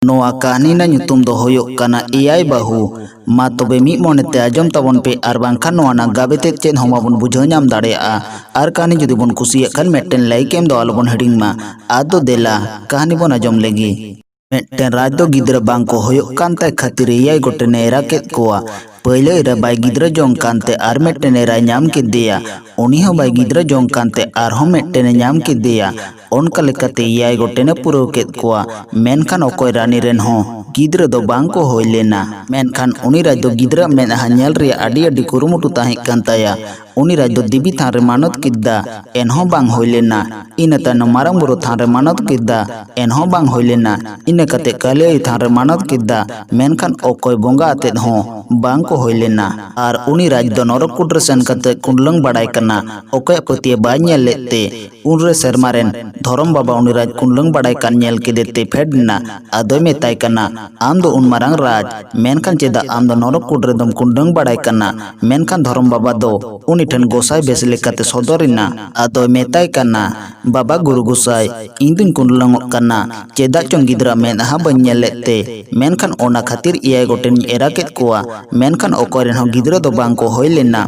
नोआ कहानी ना nyutum दो होयोग काना एआई बाहू मा तबे मी मोनेते आजम ताबोन पे आर बांखान नोआ ना गाबेते चेन होमा बन बुझाव नाम दाड़ेया आर कहानी जुदी बन कुसिया खान मेट्टेन लाइक एम दो आलोबन हेडिंग मा आदो देला कहानी बन आजम लेगी मेट्टेन राज दो गिद्रा बांको होयोग कानते खातिर एआई गोटेन एरा केत कोआ पहले एरा बाई गिद्रा जोंग कानते आर मेट्टेन एरा ᱧᱟᱢ केदेया उनी हो बाई गिद्रा जोंग कानते आर हो मेट्टेन ᱧᱟᱢ केदेया ओनका लेकाते एआई गोटेने पुरव केत कोआ मेनखान ओकोय रानी रेन हो गिद्रा दो बांको होय लेना मेनखान उनी राज दो गिद्रा मेनहा नेल रे आडी आडी कुरुमुटु ताहें कान ताया उनी राज दो दिबी थान रे मानत किद्दा एनहो बांग होय लेना इना तायनम मारांग बुरु थान रे मानत किद्दा एनहो बांग होय लेना इना कते काले थान रे मानत किद्दा मेनखान ओकोय बोंगा आतेद हो बांको होय लेना आर उनी राज दो नरक कुड्र सेन कते कुंडलंग बाडाय कना ओकोय पतिया बाय नेल लेते उनरे शर्मारेन धरम बाबा उनी राज कुंडलंग बाडाय कान नेल केदेते फेडना आदोय मेताय कना आम दो उन मारांग राज मेनखान चेदा आम दो नरक कुड्र दम कुंडलंग बाडाय कना मेनखान धरम बाबा दो उनी ठन गोसाई बेस लेकाते सदरिना आदोय मेताय कना बाबा गुरु गोसाई इंदुन कुंडलंग कना चेदा चोंग गिद्रा मेनहा बाय नेल लेते मेनखान ओना खातिर एआई गोटेन एरा केत कोआ मेनखान ओकोरेन हो गिद्रा दो बांको होय लेना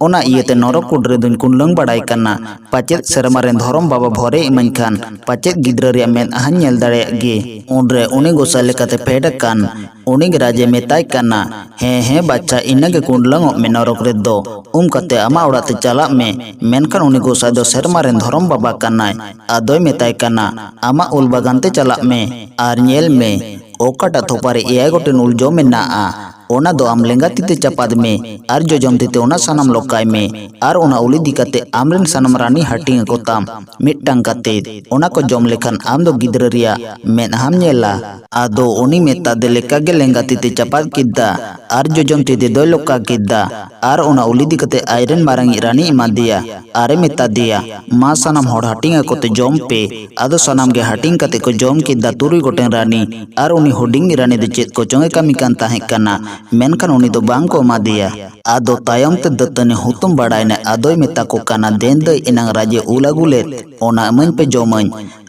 ओना इयते नरक कुड्र दुन कुंडलंग बाडाय कना पाचेत शर्मारेन धरम बाबा भरे इमाñ खान पाचेत गिद्रा रे मेनहा नेल दाड़ेया गे उनरे उनी गोसाई लेकाते फेड कान उनी राजे मेताय कना हे बाच्चा इनागे कुंडलंग मे नरक रे दो कते आमा ओड़ाते चला मे मेनखान उनी गोसाई दो शर्मारेन धरम बाबा कनाय आदोय मेताय कना आमा उल बागानते चला मे आर नेल मे ओकाटा थोपारे एआई गोटेन उल जो मेनाआ ओना दो आम लेंगा तीते चपाद में आर जो जम तीते ओना सनम लोकाय में आर ओना उली दिकाते आमरेन सनम रानी हटिंग को ताम मिट्टांग काते ओना को जम लेखान आम दो गिद्रा रिया मेनहाम नेला आदो उनी मेता दे लेका गे लेंगा तीते चपाद किद्दा आर जो जम तीते दो लोका किद्दा आर ओना उली दिकाते आयरन मारांगी रानी इमा दिया आरे मेता दिया मा सनम होड़ हटिंग कोते जम पे आदो सनम गे हटिंग काते को जम किद्दा तुरुई गोटेन रानी आर उनी हुडिंग रानी दो चेत को चोंगे कामी कान ताहें कना मेनखान उनी दो बांग को एमा दिया आदो तायम ते दत्तने हुतुम बाडायने आदोय मेता को काना देन दई इनांग राजे उल आगुलेत ओना एमाñ पे जमाñ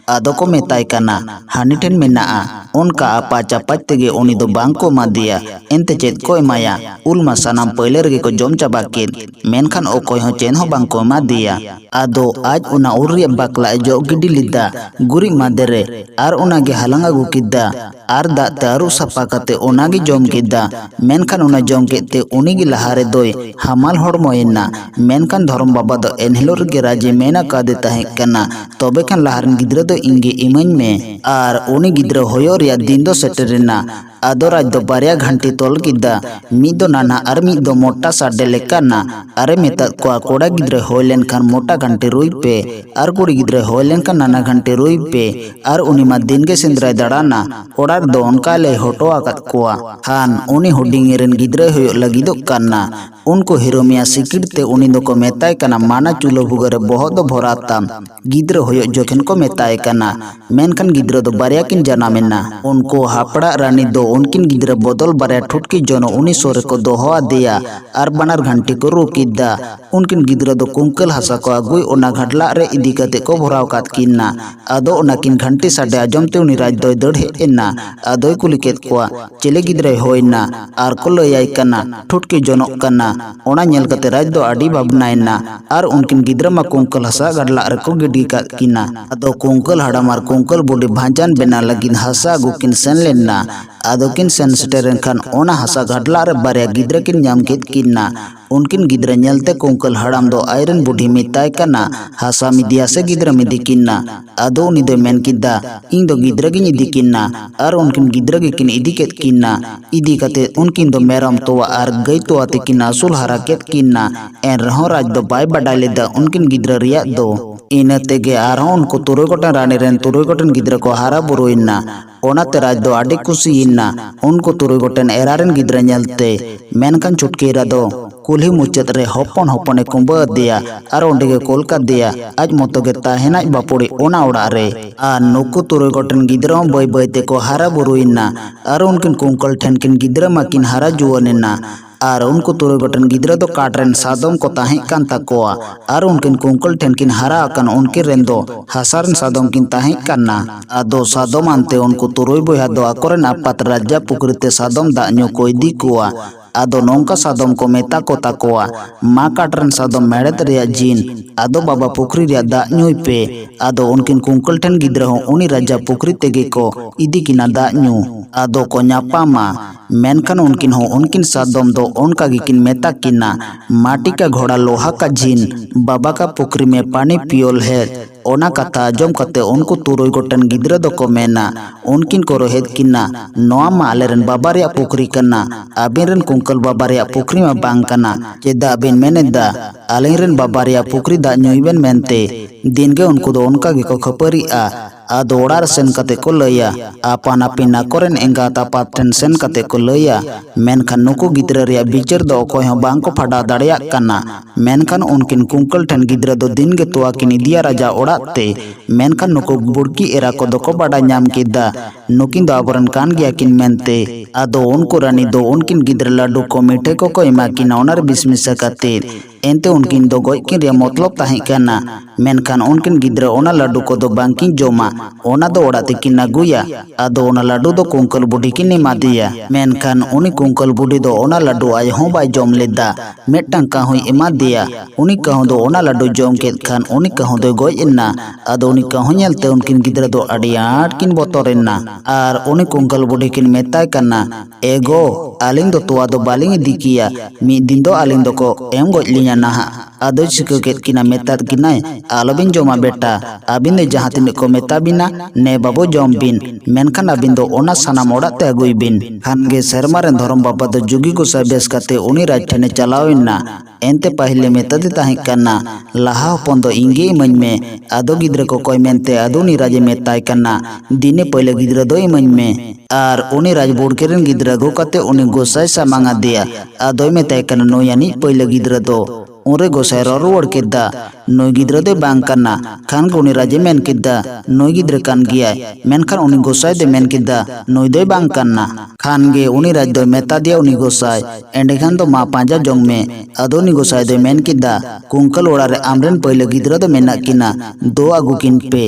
आदो को मेताय कना हानि ठेन मेनाआ उनका आपा चापाच तेगे उनी दो बांग को एमा दिया एनते चेत को एमाया उल मा सनाम पहले रेगे को जम चाबा केद मेनखान ओकोय हो चेन हो बांग को एमा दिया आदो आज उना उल रे बाकला जो गिडी लिदा गुरी मादेरे आर उना गे हालांग आगु किद्दा आर दा तारु सफा कते उना गे जम किद्दा मेनखान उना जम केते उनी गे लहारे दोय हामाल हड़मोयना मेनखान धरम बाबा दो एनहिलो रेगे राजे मेना कादे ताहें कना तबे खान लहारन गिद्रा दो इंगे इमाñ में आर उनी गिद्रा होयो रिया दिन दो सेटरेना आदो राज दो बारिया घंटी तोल किद्दा मी दो नाना आर मी दो मोटा साडे लेकाना आरे मेता को कोड़ा गिद्रा होय लेनखान मोटा घंटी रुई पे आर कुड़ी गिद्रा होय लेनखान नाना घंटी रुई पे आर उनी मा दिन गे सेंद्राय दाड़ाना ओड़ार दो उनका ले होटो आकात कोआ खान उनी हुडिंग रेन गिद्रा होयो लगिदो काना उनको हिरोमिया सिकिड़ते उनी दो को मेताय कना माना चुलो भुगरे बहुत दो भोराता गिद्रा होयो जोखन को मेताय कना मेनखान गिद्रा दो बारिया किन जनामेना उनको हापड़ा रानी दो उनकिन गिद्रा बदल बारे ठुटकी जोनो उनी सोरे को दोहा दिया आर बनार घंटी को रोकिदा उनकिन गिद्रा दो कुंकल हसा को अगुई ओना घटला रे इदी कते को भराव कात किन्ना आदो ओना किन घंटी साडे आजमते उनी राज दोय दड़ हेना आदोय कुलिकेत कोआ चेले गिद्रा होयना आर को लयाय कना ठुटकी जोनो कना ओना नेल कते राज दो आडी भाबनायना आर उनकिन गिद्रा मा कुंकल हसा गडला रे को गिडी कात किना आदो कुंकल हाडामार कुंकल बुडी भांजान बेना लगिन हसा गुकिन सेन लेना आदो किन सेन सेटेरन खान ओना हसा घटला रे बारे गिद्रा किन ᱧᱟᱢ केत किना उनकिन गिद्रा नेलते कुंकल हाड़ाम दो आयरन बुढ़ी मेताय कना हसा मिदिया से गिद्रा मिदी किन्ना आदो उनी दो मेन किद्दा इन दो गिद्रा गिन इदी किन्ना आर उनकिन गिद्रा गे किन इदी केत किन्ना इदी कते उनकिन दो मेरम तोवा आर गई तोवा ते किन आसुल हरा केत किन्ना एन रहो राज दो बाय बाडाय लेदा उनकिन गिद्रा रिया दो इना तेगे आरहो उनको तुरुई गोटेन रानी रेन तुरुई गोटेन गिद्रा को हारा बुरुइना ओनाते राज दो आडी कुसियिना उनको तुरुई गोटेन एरारेन गिद्रा नेलते मेनखान चुटकी एरा दो कुल्ही मुचाद रे हपन हपने कुंबा दिया और ओंडे कोल कादेया आज मतोगे ताहेना बापुड़ी ओना ओड़ा रे आ नुकु तुरुई गोटेन गिद्रा बै बै तेको हारा बुरुइना और उनकिन कुंकल ठेन किन गिद्रा माकिन हारा जुआनेना और उनको तुरुई गोटेन गिद्रा दो काटरेन सादम को ताहें कान ताकोआ और उनकिन कुंकल ठेन किन हारा अकन उनके रेंदो हासारन सादम किन ताहें काना आदो सादम आनते उनको तुरुई बोया दो आकोरेन आपात राजा पुकुरते सादम दान्यो को इदी कुआ आदो नौका सादम को मेता को ताकोआ मा काटरन सादम मेड़त रिया जीन आदो बाबा पुखरी रिया दाग न्यूई पे आदो उनकिन कुंकल ठेन गिद्रा हो उनी राजा पुखरी तेगे को इदी किना दाग न्यू आदो को न्यापामा मेनखान उनकिन हो उनकिन सादम दो उनका गिकिन मेता किना माटी का घोड़ा लोहा का जीन बाबा का पुखरी में पानी पियोल है ओना कथा आजम कते उनको तुरुई गोटेन गिद्रा दो को मेना उनकिन को रोहेद किना नोआ मा आलेरन बाबा रिया पुखरी कना आबिन कुंकल बाबा रिया पुखरी में बांग कना चेदा आबिन मेनेदा आलेरन बाबा रिया पुखरी दा न्यूइबेन मेनते दिन के उनको दो उनका गिको खपरी आदो ओड़ार सेन कते को लैया आपान आपिन नाकोरेन एंगात आपात ठेन सेन कते को लैया मेनखान नुकु गिद्रा रिया बिचार दो अकोय हो बांग को फाड़ा दाड़ेया काना मेनखान उनकिन कुंकल ठेन गिद्रा दो दिन के तोआ किन इदिया राजा ओड़ाते मेनखान नुकु बुड़की एरा को दो को बाड़ा ᱧᱟᱢ केदा नुकिन दो आबरन कान गिया किन मेनते आदो उनको रानी दो उनकिन गिद्रा लाडू को मीठे को एमा किन ओनार बिस्मिसा कते एनते उनकिन दो गoj किन रिया मतलब ताहें काना मेनखान उनकिन गिद्रा ओना लाडू को दो बांकिन जोमा ओना दो ओड़ा तेकिन आगुया आदो ओना लाडू दो कुंकल बुढ़ी किन एमादिया मेनखान उनी कुंकल बुढ़ी दो ओना लाडू आय हों बाय जम लेदा मेटटांग काहुई एमादिया उनी काहु दो ओना लाडू जम केद खान उनी काहु दो गoj एना आदो उनी काहु नेलते उनकिन गिद्रा दो आड़ी आट किन बोतरेना आर उनी कुंकल बुढ़ी किन मेताय काना एगो आलिंग दो तोआ दो बालिंग इदी किया मी दिन दो आलिंग दो को एम गoj लिया नाहा आदो चिको केद किना मेतात किनाय आलोबिन जोमा बेटा आबिन दो जहाँ तिने को मेता बिना ने बाबू जम बिन मेनखान आबिन दो ओना सानाम ओड़ाते आगुई बिन खानगे सेरमारेन धरम बाबा दो जुगी गुसा बेस काते उनी राज ठेने चलावेना एनते पहले मेतादे ताहें काना लाहा हपन दो इंगे इमाñ मे आदो गिद्रा को कोय मेनते आदो उनी राजे मेताय काना दिने पहले गिद्रा दो इमाñ मे आर उनी राज बुड़केरेन गिद्रा गो काते उनी गोसाय सामांगा दिया आदोय मेताय काना नोयानी पहले गिद्रा दो उरे गोसाय रुआड़ केदा नोई गिद्रा दो बांग काना खान उनी राजे मेन केदा नोई गिद्रा कान गिया मेनखान उनी गोसाय दे मेन केदा नोई दो बांग काना खान गे उनी राज दो मेता दिया उनी गोसाय एंडेखान दो मा पांजा जोंग में आदो उनी गोसाय दो मेन केदा कुंकल ओड़ा रे आमरेन पहले गिद्रा दो मेना किना दो आगु किन पे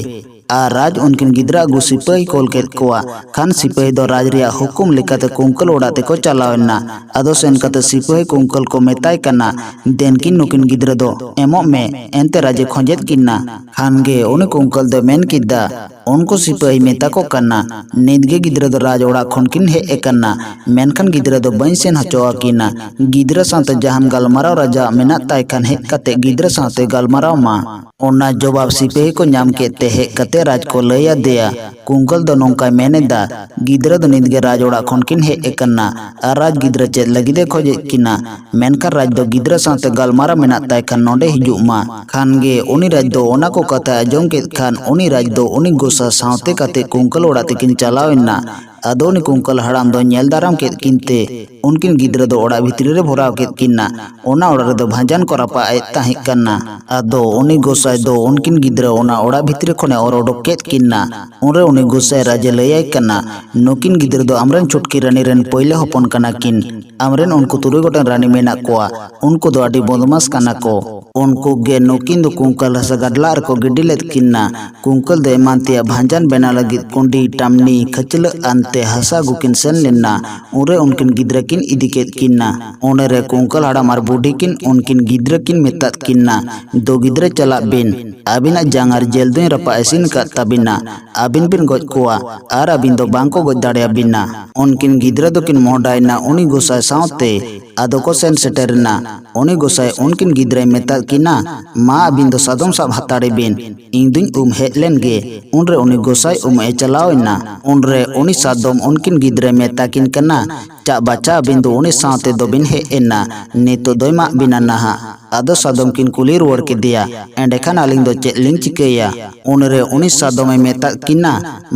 आर राज उनकिन गिद्रा आगु सिपाही कोल केद कोआ खान सिपाही दो राज रिया हुकुम लेकाते कुंकल ओड़ाते को चलावेना आदो सेन कते सिपाही कुंकल को मेताय काना देनकिन नुकिन गिद्रा दो एमो में एनते राजे खोजेत किना खान गे उनी कुंकल दो मेन किदा उनको सिपाही मेता को काना निदगे गिद्रा दो राज ओड़ा खन किन हे एकना मेनखान गिद्रा दो बई सेन हचोआ किना गिद्रा साथे जहान गालमाराव राजा मेना ताय खान हे कते गिद्रा साथे गालमाराव मा ओना जवाब सिपाही को ᱧᱟᱢ केते हे कते राज को लैया दिया कुंकल दो नोंका मेनेदा गिद्रा दो निदगे राज ओड़ा खन किन हे एकना आर राज गिद्रा चेद लगिदे खोजे किना मेनखान राज दो गिद्रा साथे गालमाराव मेना ताय खान नोंडे हिजुग मा खान गे उनी राज दो ओना को कथा आजम केद खान उनी राज दो उनी गोसा सावते कते कुंकल ओड़ा तेकिन चलावेना आदो उनी कुंकल हड़ाम दो नेल दाराम केद किनते उनकिन गिद्रा दो ओड़ा भितरी रे भराव केद किना ओना ओड़ा रे दो भांजान को रपा आय ताहें काना आदो उनी गोसाय दो उनकिन गिद्रा ओना ओड़ा भितरी खने और ओडोक केद किना उनरे उनी गोसाय राजे लैयाय काना नुकिन गिद्रा दो आमरेन छुटकी रानी रेन पहिले हपन काना किन आमरेन उनको तुरुई गोटेन रानी मेना कोआ उनको दो आडी बदमास काना को उनको गे नुकिन दो कुंकल हसा गाडला को गिडी लेद किना कुंकल दो एमानतिया भांजान बेना लगिद कुंडी टामनी खचल आनते हसा गुकिन सेन लेना उरे उनकिन गिद्रा किन इदी केद किना ओने रे कुंकल हाड़ाम आर बुढ़ी किन उनकिन गिद्रा किन मेतात किना दो गिद्रा चला बिन आबिना जांगार जेल दुई रपा इसिन का तबिना आबिन बिन गoj कोआ आर आबिन दो बांको गoj दाड़े बिना उनकिन गिद्रा दो किन मोहडायना उनी गोसाय सावते आदो को सेन सेटेरना उनी गोसाय उनकिन गिद्रा मेतात किना मा आबिन दो सादम साब हताड़े बिन इन दुई हेज लेन गे उनरे उनी गोसाय ए चलावेना उनरे उनी सादम उनकिन गिद्रा मेता किन कना चा बचा बिन दो उनी सावते दो बिन हे एना नितो दोय मा बिना नाहा आदो सादम किन कुली रुआड़ के दिया एंडेखान आलिंग दो चेद लिंग चिकैया उनरे उनी सादम मेता किना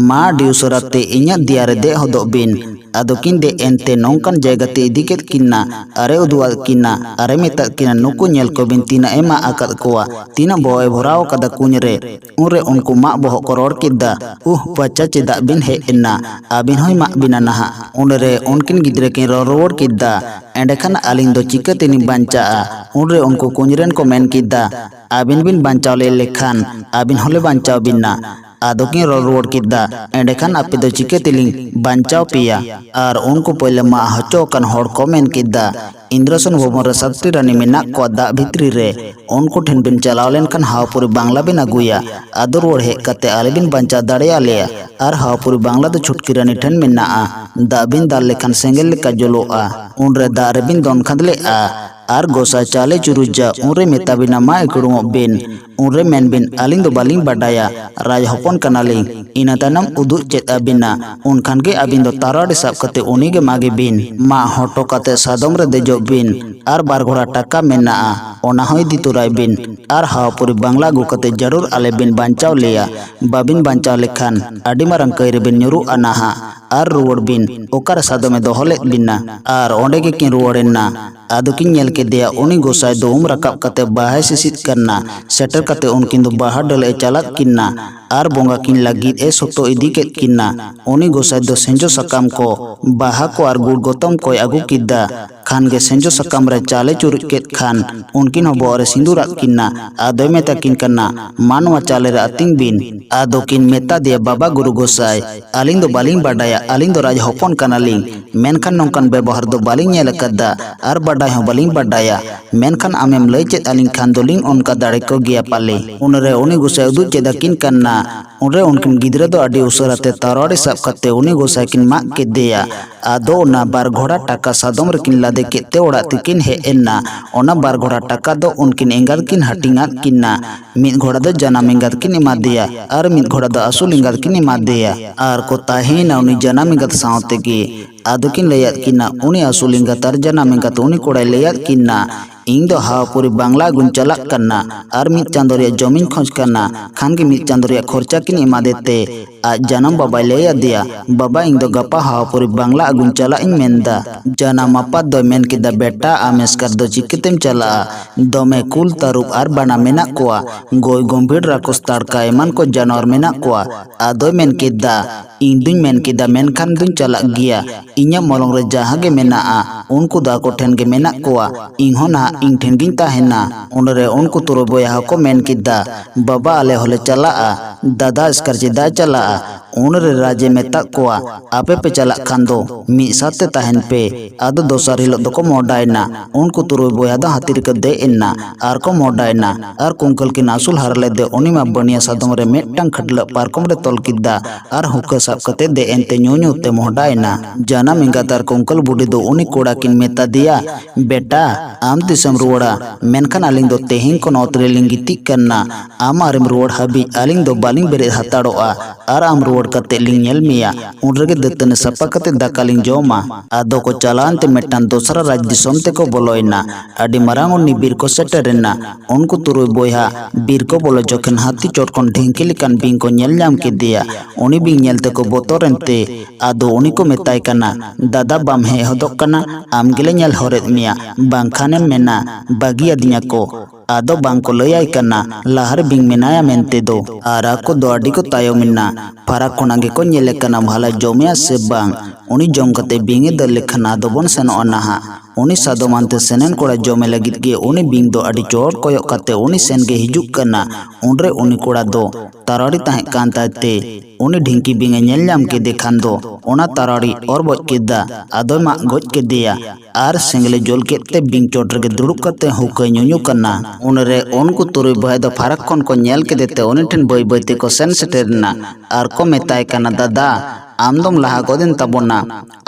मा डिउसराते इᱧᱟᱜ दिया रे दे हदो बिन adokin de ente nongkan jaga te idiket kinna are uduat kinna are metat kinna nuku nyel ko bin tina ema akat koa tina boy borao kada kunyre unre unku mak bohok koror kida baca cedak bin he enna abin hoy mak binanaha unre unkin gidre kin roror kida endekan aling do chika tini banca unre unku kunyren ko men kida abin bin bancao le lekhan abin hole bancao binna adokin roror kida endekan ape do chika tiling bancao pia ar unku pole ma hoco kan hor komen kida इंद्रसन भवन शक्ति रानी मेना को दा भित्री रे उनको ठेन बिन चलाव लेन kan हावपुरी Bangla बिन अगुया आदर रोड हे कते आले बिन बंचा दाड़े आले आर हावपुरी बांग्ला दो छुटकी रानी ठेन मेना दा बिन दाल लेखन सेंगल लेका जोलो उनरे दा रे बिन दोन खंदले आर गोसा चाले चुरुजा उनरे मेता बिना मा एकड़ो बिन उनरे मेन बिन आलिंग दो बालिंग बाडाया राज हपन कनालिंग इना तनम उदु चेत अबिना उनखान के अबिन दो ताराडे साब कते उनी के मागे बिन मा हटो कते सादम रे देजो बिन आर बार घोड़ा टाका मेना ओना होय दितुराय बिन आर हावपुरी बांग्ला गु कते जरूर आले बिन बांचाव लेया बाबिन बांचाव लेखान आडी मारंग कइरे बिन न्युरु अनाहा आर रुवड़ बिन ओकर सादमे दोहले बिना आर ओंडे के किन रुवड़ेना आदुकिन नेल के दिया उनी गोसाय दो रकाब कते बाहे सिसित करना सेटर कते उनकिन दो बाहर डले चलत किन्ना आर बोंगा किन लगित ए सोतो इदी के किन्ना उनी गोसाय दो सेंजो सकाम को बाहा को आर गुड़ गोतम को अगु किद्दा खान के सेंजो सकाम रे चाले चुरुच के खान उनकिन हो बोरे सिंदूर किन्ना आदो मेता किन करना मानवा चाले रे अतिंग बिन आदो किन मेता दिया बाबा गुरु गोसाय आलिंग दो बालिंग बाडाया आलिंग दो राज हपन कनालिंग मेनखान नोंकान व्यवहार दो बालिंग नेल कद्दा आर बाडाय हो बालिंग बाडाया मेनखान आमेम लई चेत आलिंग खान दोलिंग उनका दाड़े को गिया पाले उनरे उनी गोसाय उदु चेदा किन करना उनरे उनकिन गिदरा दो आडी उसराते तारोड़े साब कते उनी गोसाय किन माक के दिया आदो ना बार घोड़ा टाका सादम रकिन लादे केते ओड़ा तिकिन हे एन्ना ओना बार घोड़ा टाका दो उनकिन एंगाद किन हटिंगात किन्ना मिद घोड़ा दो जनाम एंगाद किन एमा दिया आर मिद घोड़ा दो असुल एंगाद किन एमा दिया आर को ताहेना उनी जनाम एंगाद सावते की आदुकिन लेयात किन्ना उनी असुल एंगाद आर जनाम एंगाद उनी कोड़ा लेयात किन्ना ᱤᱧ ᱫᱚ ᱦᱟᱣᱯᱩᱨᱤ ᱵᱟᱝᱞᱟ ᱜᱩᱧ ᱪᱟᱞᱟᱜ ᱠᱟᱱᱟ ᱟᱨ ᱢᱤᱫ ᱪᱟᱸᱫᱳ ᱨᱮᱭᱟᱜ ᱡᱚᱢᱤᱧ ᱠᱷᱚᱡ ᱠᱟᱱᱟ ᱠᱷᱟᱱ ᱜᱮ ᱢᱤᱫ ᱪᱟᱸᱫᱳ ᱨᱮᱭᱟᱜ ᱠᱷᱚᱨᱪᱟ ᱠᱤᱱ ᱮᱢᱟᱫᱮᱛᱮ ᱟᱡ ᱡᱟᱱᱟᱢ ᱵᱟᱵᱟᱭ ᱞᱟᱹᱭ ᱟᱫᱮᱭᱟ ᱵᱟᱵᱟ ᱤᱧ ᱫᱚ ᱜᱟᱯᱟ ᱦᱟᱣᱯᱩᱨᱤ ᱵᱟᱝᱞᱟ ᱟᱹᱜᱩᱧ ᱪᱟᱞᱟᱜ ᱤᱧ ᱢᱮᱱᱫᱟ ᱡᱟᱱᱟᱢ ᱟᱯᱟᱛ ᱫᱚᱭ ᱢᱮᱱ ᱠᱮᱫᱟ ᱵᱮᱴᱟ ᱟᱢ ᱮᱥᱠᱟᱨ ᱫᱚ ᱪᱤᱠᱟᱹᱛᱮᱢ ᱪᱟᱞᱟᱜᱼᱟ ᱫᱚᱢᱮ ᱠᱩᱞ ᱛᱟᱹᱨᱩᱵ ᱟᱨ ᱵᱟᱱᱟ ᱢᱮᱱᱟᱜ ᱠᱚᱣᱟ ᱜᱚᱭ ᱜᱚᱢᱵᱷᱤᱨ ᱨᱟᱠᱚᱥ ᱛᱟᱲᱠᱟ ᱮᱢᱟᱱ ᱠᱚ ᱡᱟᱱᱣᱟᱨ ᱢᱮᱱᱟᱜ ᱠᱚᱣᱟ ᱟᱫᱚᱭ ᱢᱮᱱ ᱠᱮᱫᱟ ᱤᱧ ᱫᱩᱧ ᱢᱮᱱ ᱠᱮᱫᱟ ᱢᱮᱱᱠᱷᱟन ᱫᱩᱧ ᱪᱟᱞᱟᱜ ᱜᱮᱭᱟ ᱤᱧᱟᱹᱜ ᱢᱚᱞᱚᱝ ᱨᱮ ᱡᱟᱦᱟᱸ ᱜᱮ ᱢᱮᱱᱟᱜᱼᱟ ᱩᱱᱠᱩ ᱫᱚ ᱟᱠᱚ ᱴᱷᱮᱱ ᱜᱮ ᱢᱮᱱᱟᱜ ᱠᱚᱣᱟ ᱤᱧ ᱦᱚᱸ ᱱᱟᱦᱟᱜ ᱤᱧ ᱴᱷᱮᱱ ᱜᱤᱧ ᱛᱟᱦᱮᱱᱟ उनरे उनको तुरो बोया को मेन किदा बाबा आले होले चला दादा इसकर चिदा चला उनरे राजे में तक कोआ आपे पे चला खांदो मी साथे ताहन पे आदो दोसर हिलो दको मोडायना उनको तुरो बोया दा हातिर के दे इन्ना आर को मोडायना आर कुंकल की नासुल हरले दे उनी मा बनिया सादम रे मेटंग खडल पारकम रे तोल किदा आर हुक्का साब कते दे एंते न्योन्यो ते मोडायना जाना मिंगातार कुंकल बुडी दो उनी कोड़ा किन मेता दिया बेटा आम दिसम रुवड़ा मेनखान आलिंग दो तेहिं को नौतरे लिंगिति करना आम आरम रोड हबी आलिंग दो बालिंग बेरे हताड़ोआ आर आम रोड कते लिंग नेल मिया उनरगे दत्तने सपा कते दाकालिंग जोमा आदो को चालान ते मेटान दोसरा राज दिसोम ते को बोलोइना आडी मरांग उन्नी बीर को सेटरेना उनको तुरुय बोया बीर को बोलो जोखन हाथी चोटकोन ढेंकी लिकान बिंग को नेल नाम के दिया उनी बिंग नेल ते को बोतोरनते आदो उनी को मेताय कना दादा बाम हे हदोक कना आम गेले नेल हरेत मिया बांखाने मेना बागी अदिया को आदो बांग को लयाय कना लहर बिंग मेनाया मेनते दो आरा को दो आडी को तायो मिन्ना फारा कोनागे को नेले कना भाला जोमिया से बांग उनी जोम कते बिंगे दल लेखना आदो बोन सेनो अनाहा उनी सादो मानते सेनेन कोड़ा जोमे लगित गे उनी बिंग दो आडी चोट कोयक कते उनी सेन गे हिजुक कना उनरे उनी कोड़ा दो ताराड़ी ताहे कांताते उनी ढिंकी बिंगे नेल नाम के देखान दो ओना ताराड़ी और बच केदा आदो मा गोज के दिया आर सेंगले जोल केते बिंग चोट रे दुड़ुब कते हुके न्युन्यु कना उनरे उनको तुरुय बहाय दो फारक खन को नेल के देते उनी ठेन बई बईते को सेन सेटेरना आर को मेताय कना दादा आमदम लहा गोदिन तबोना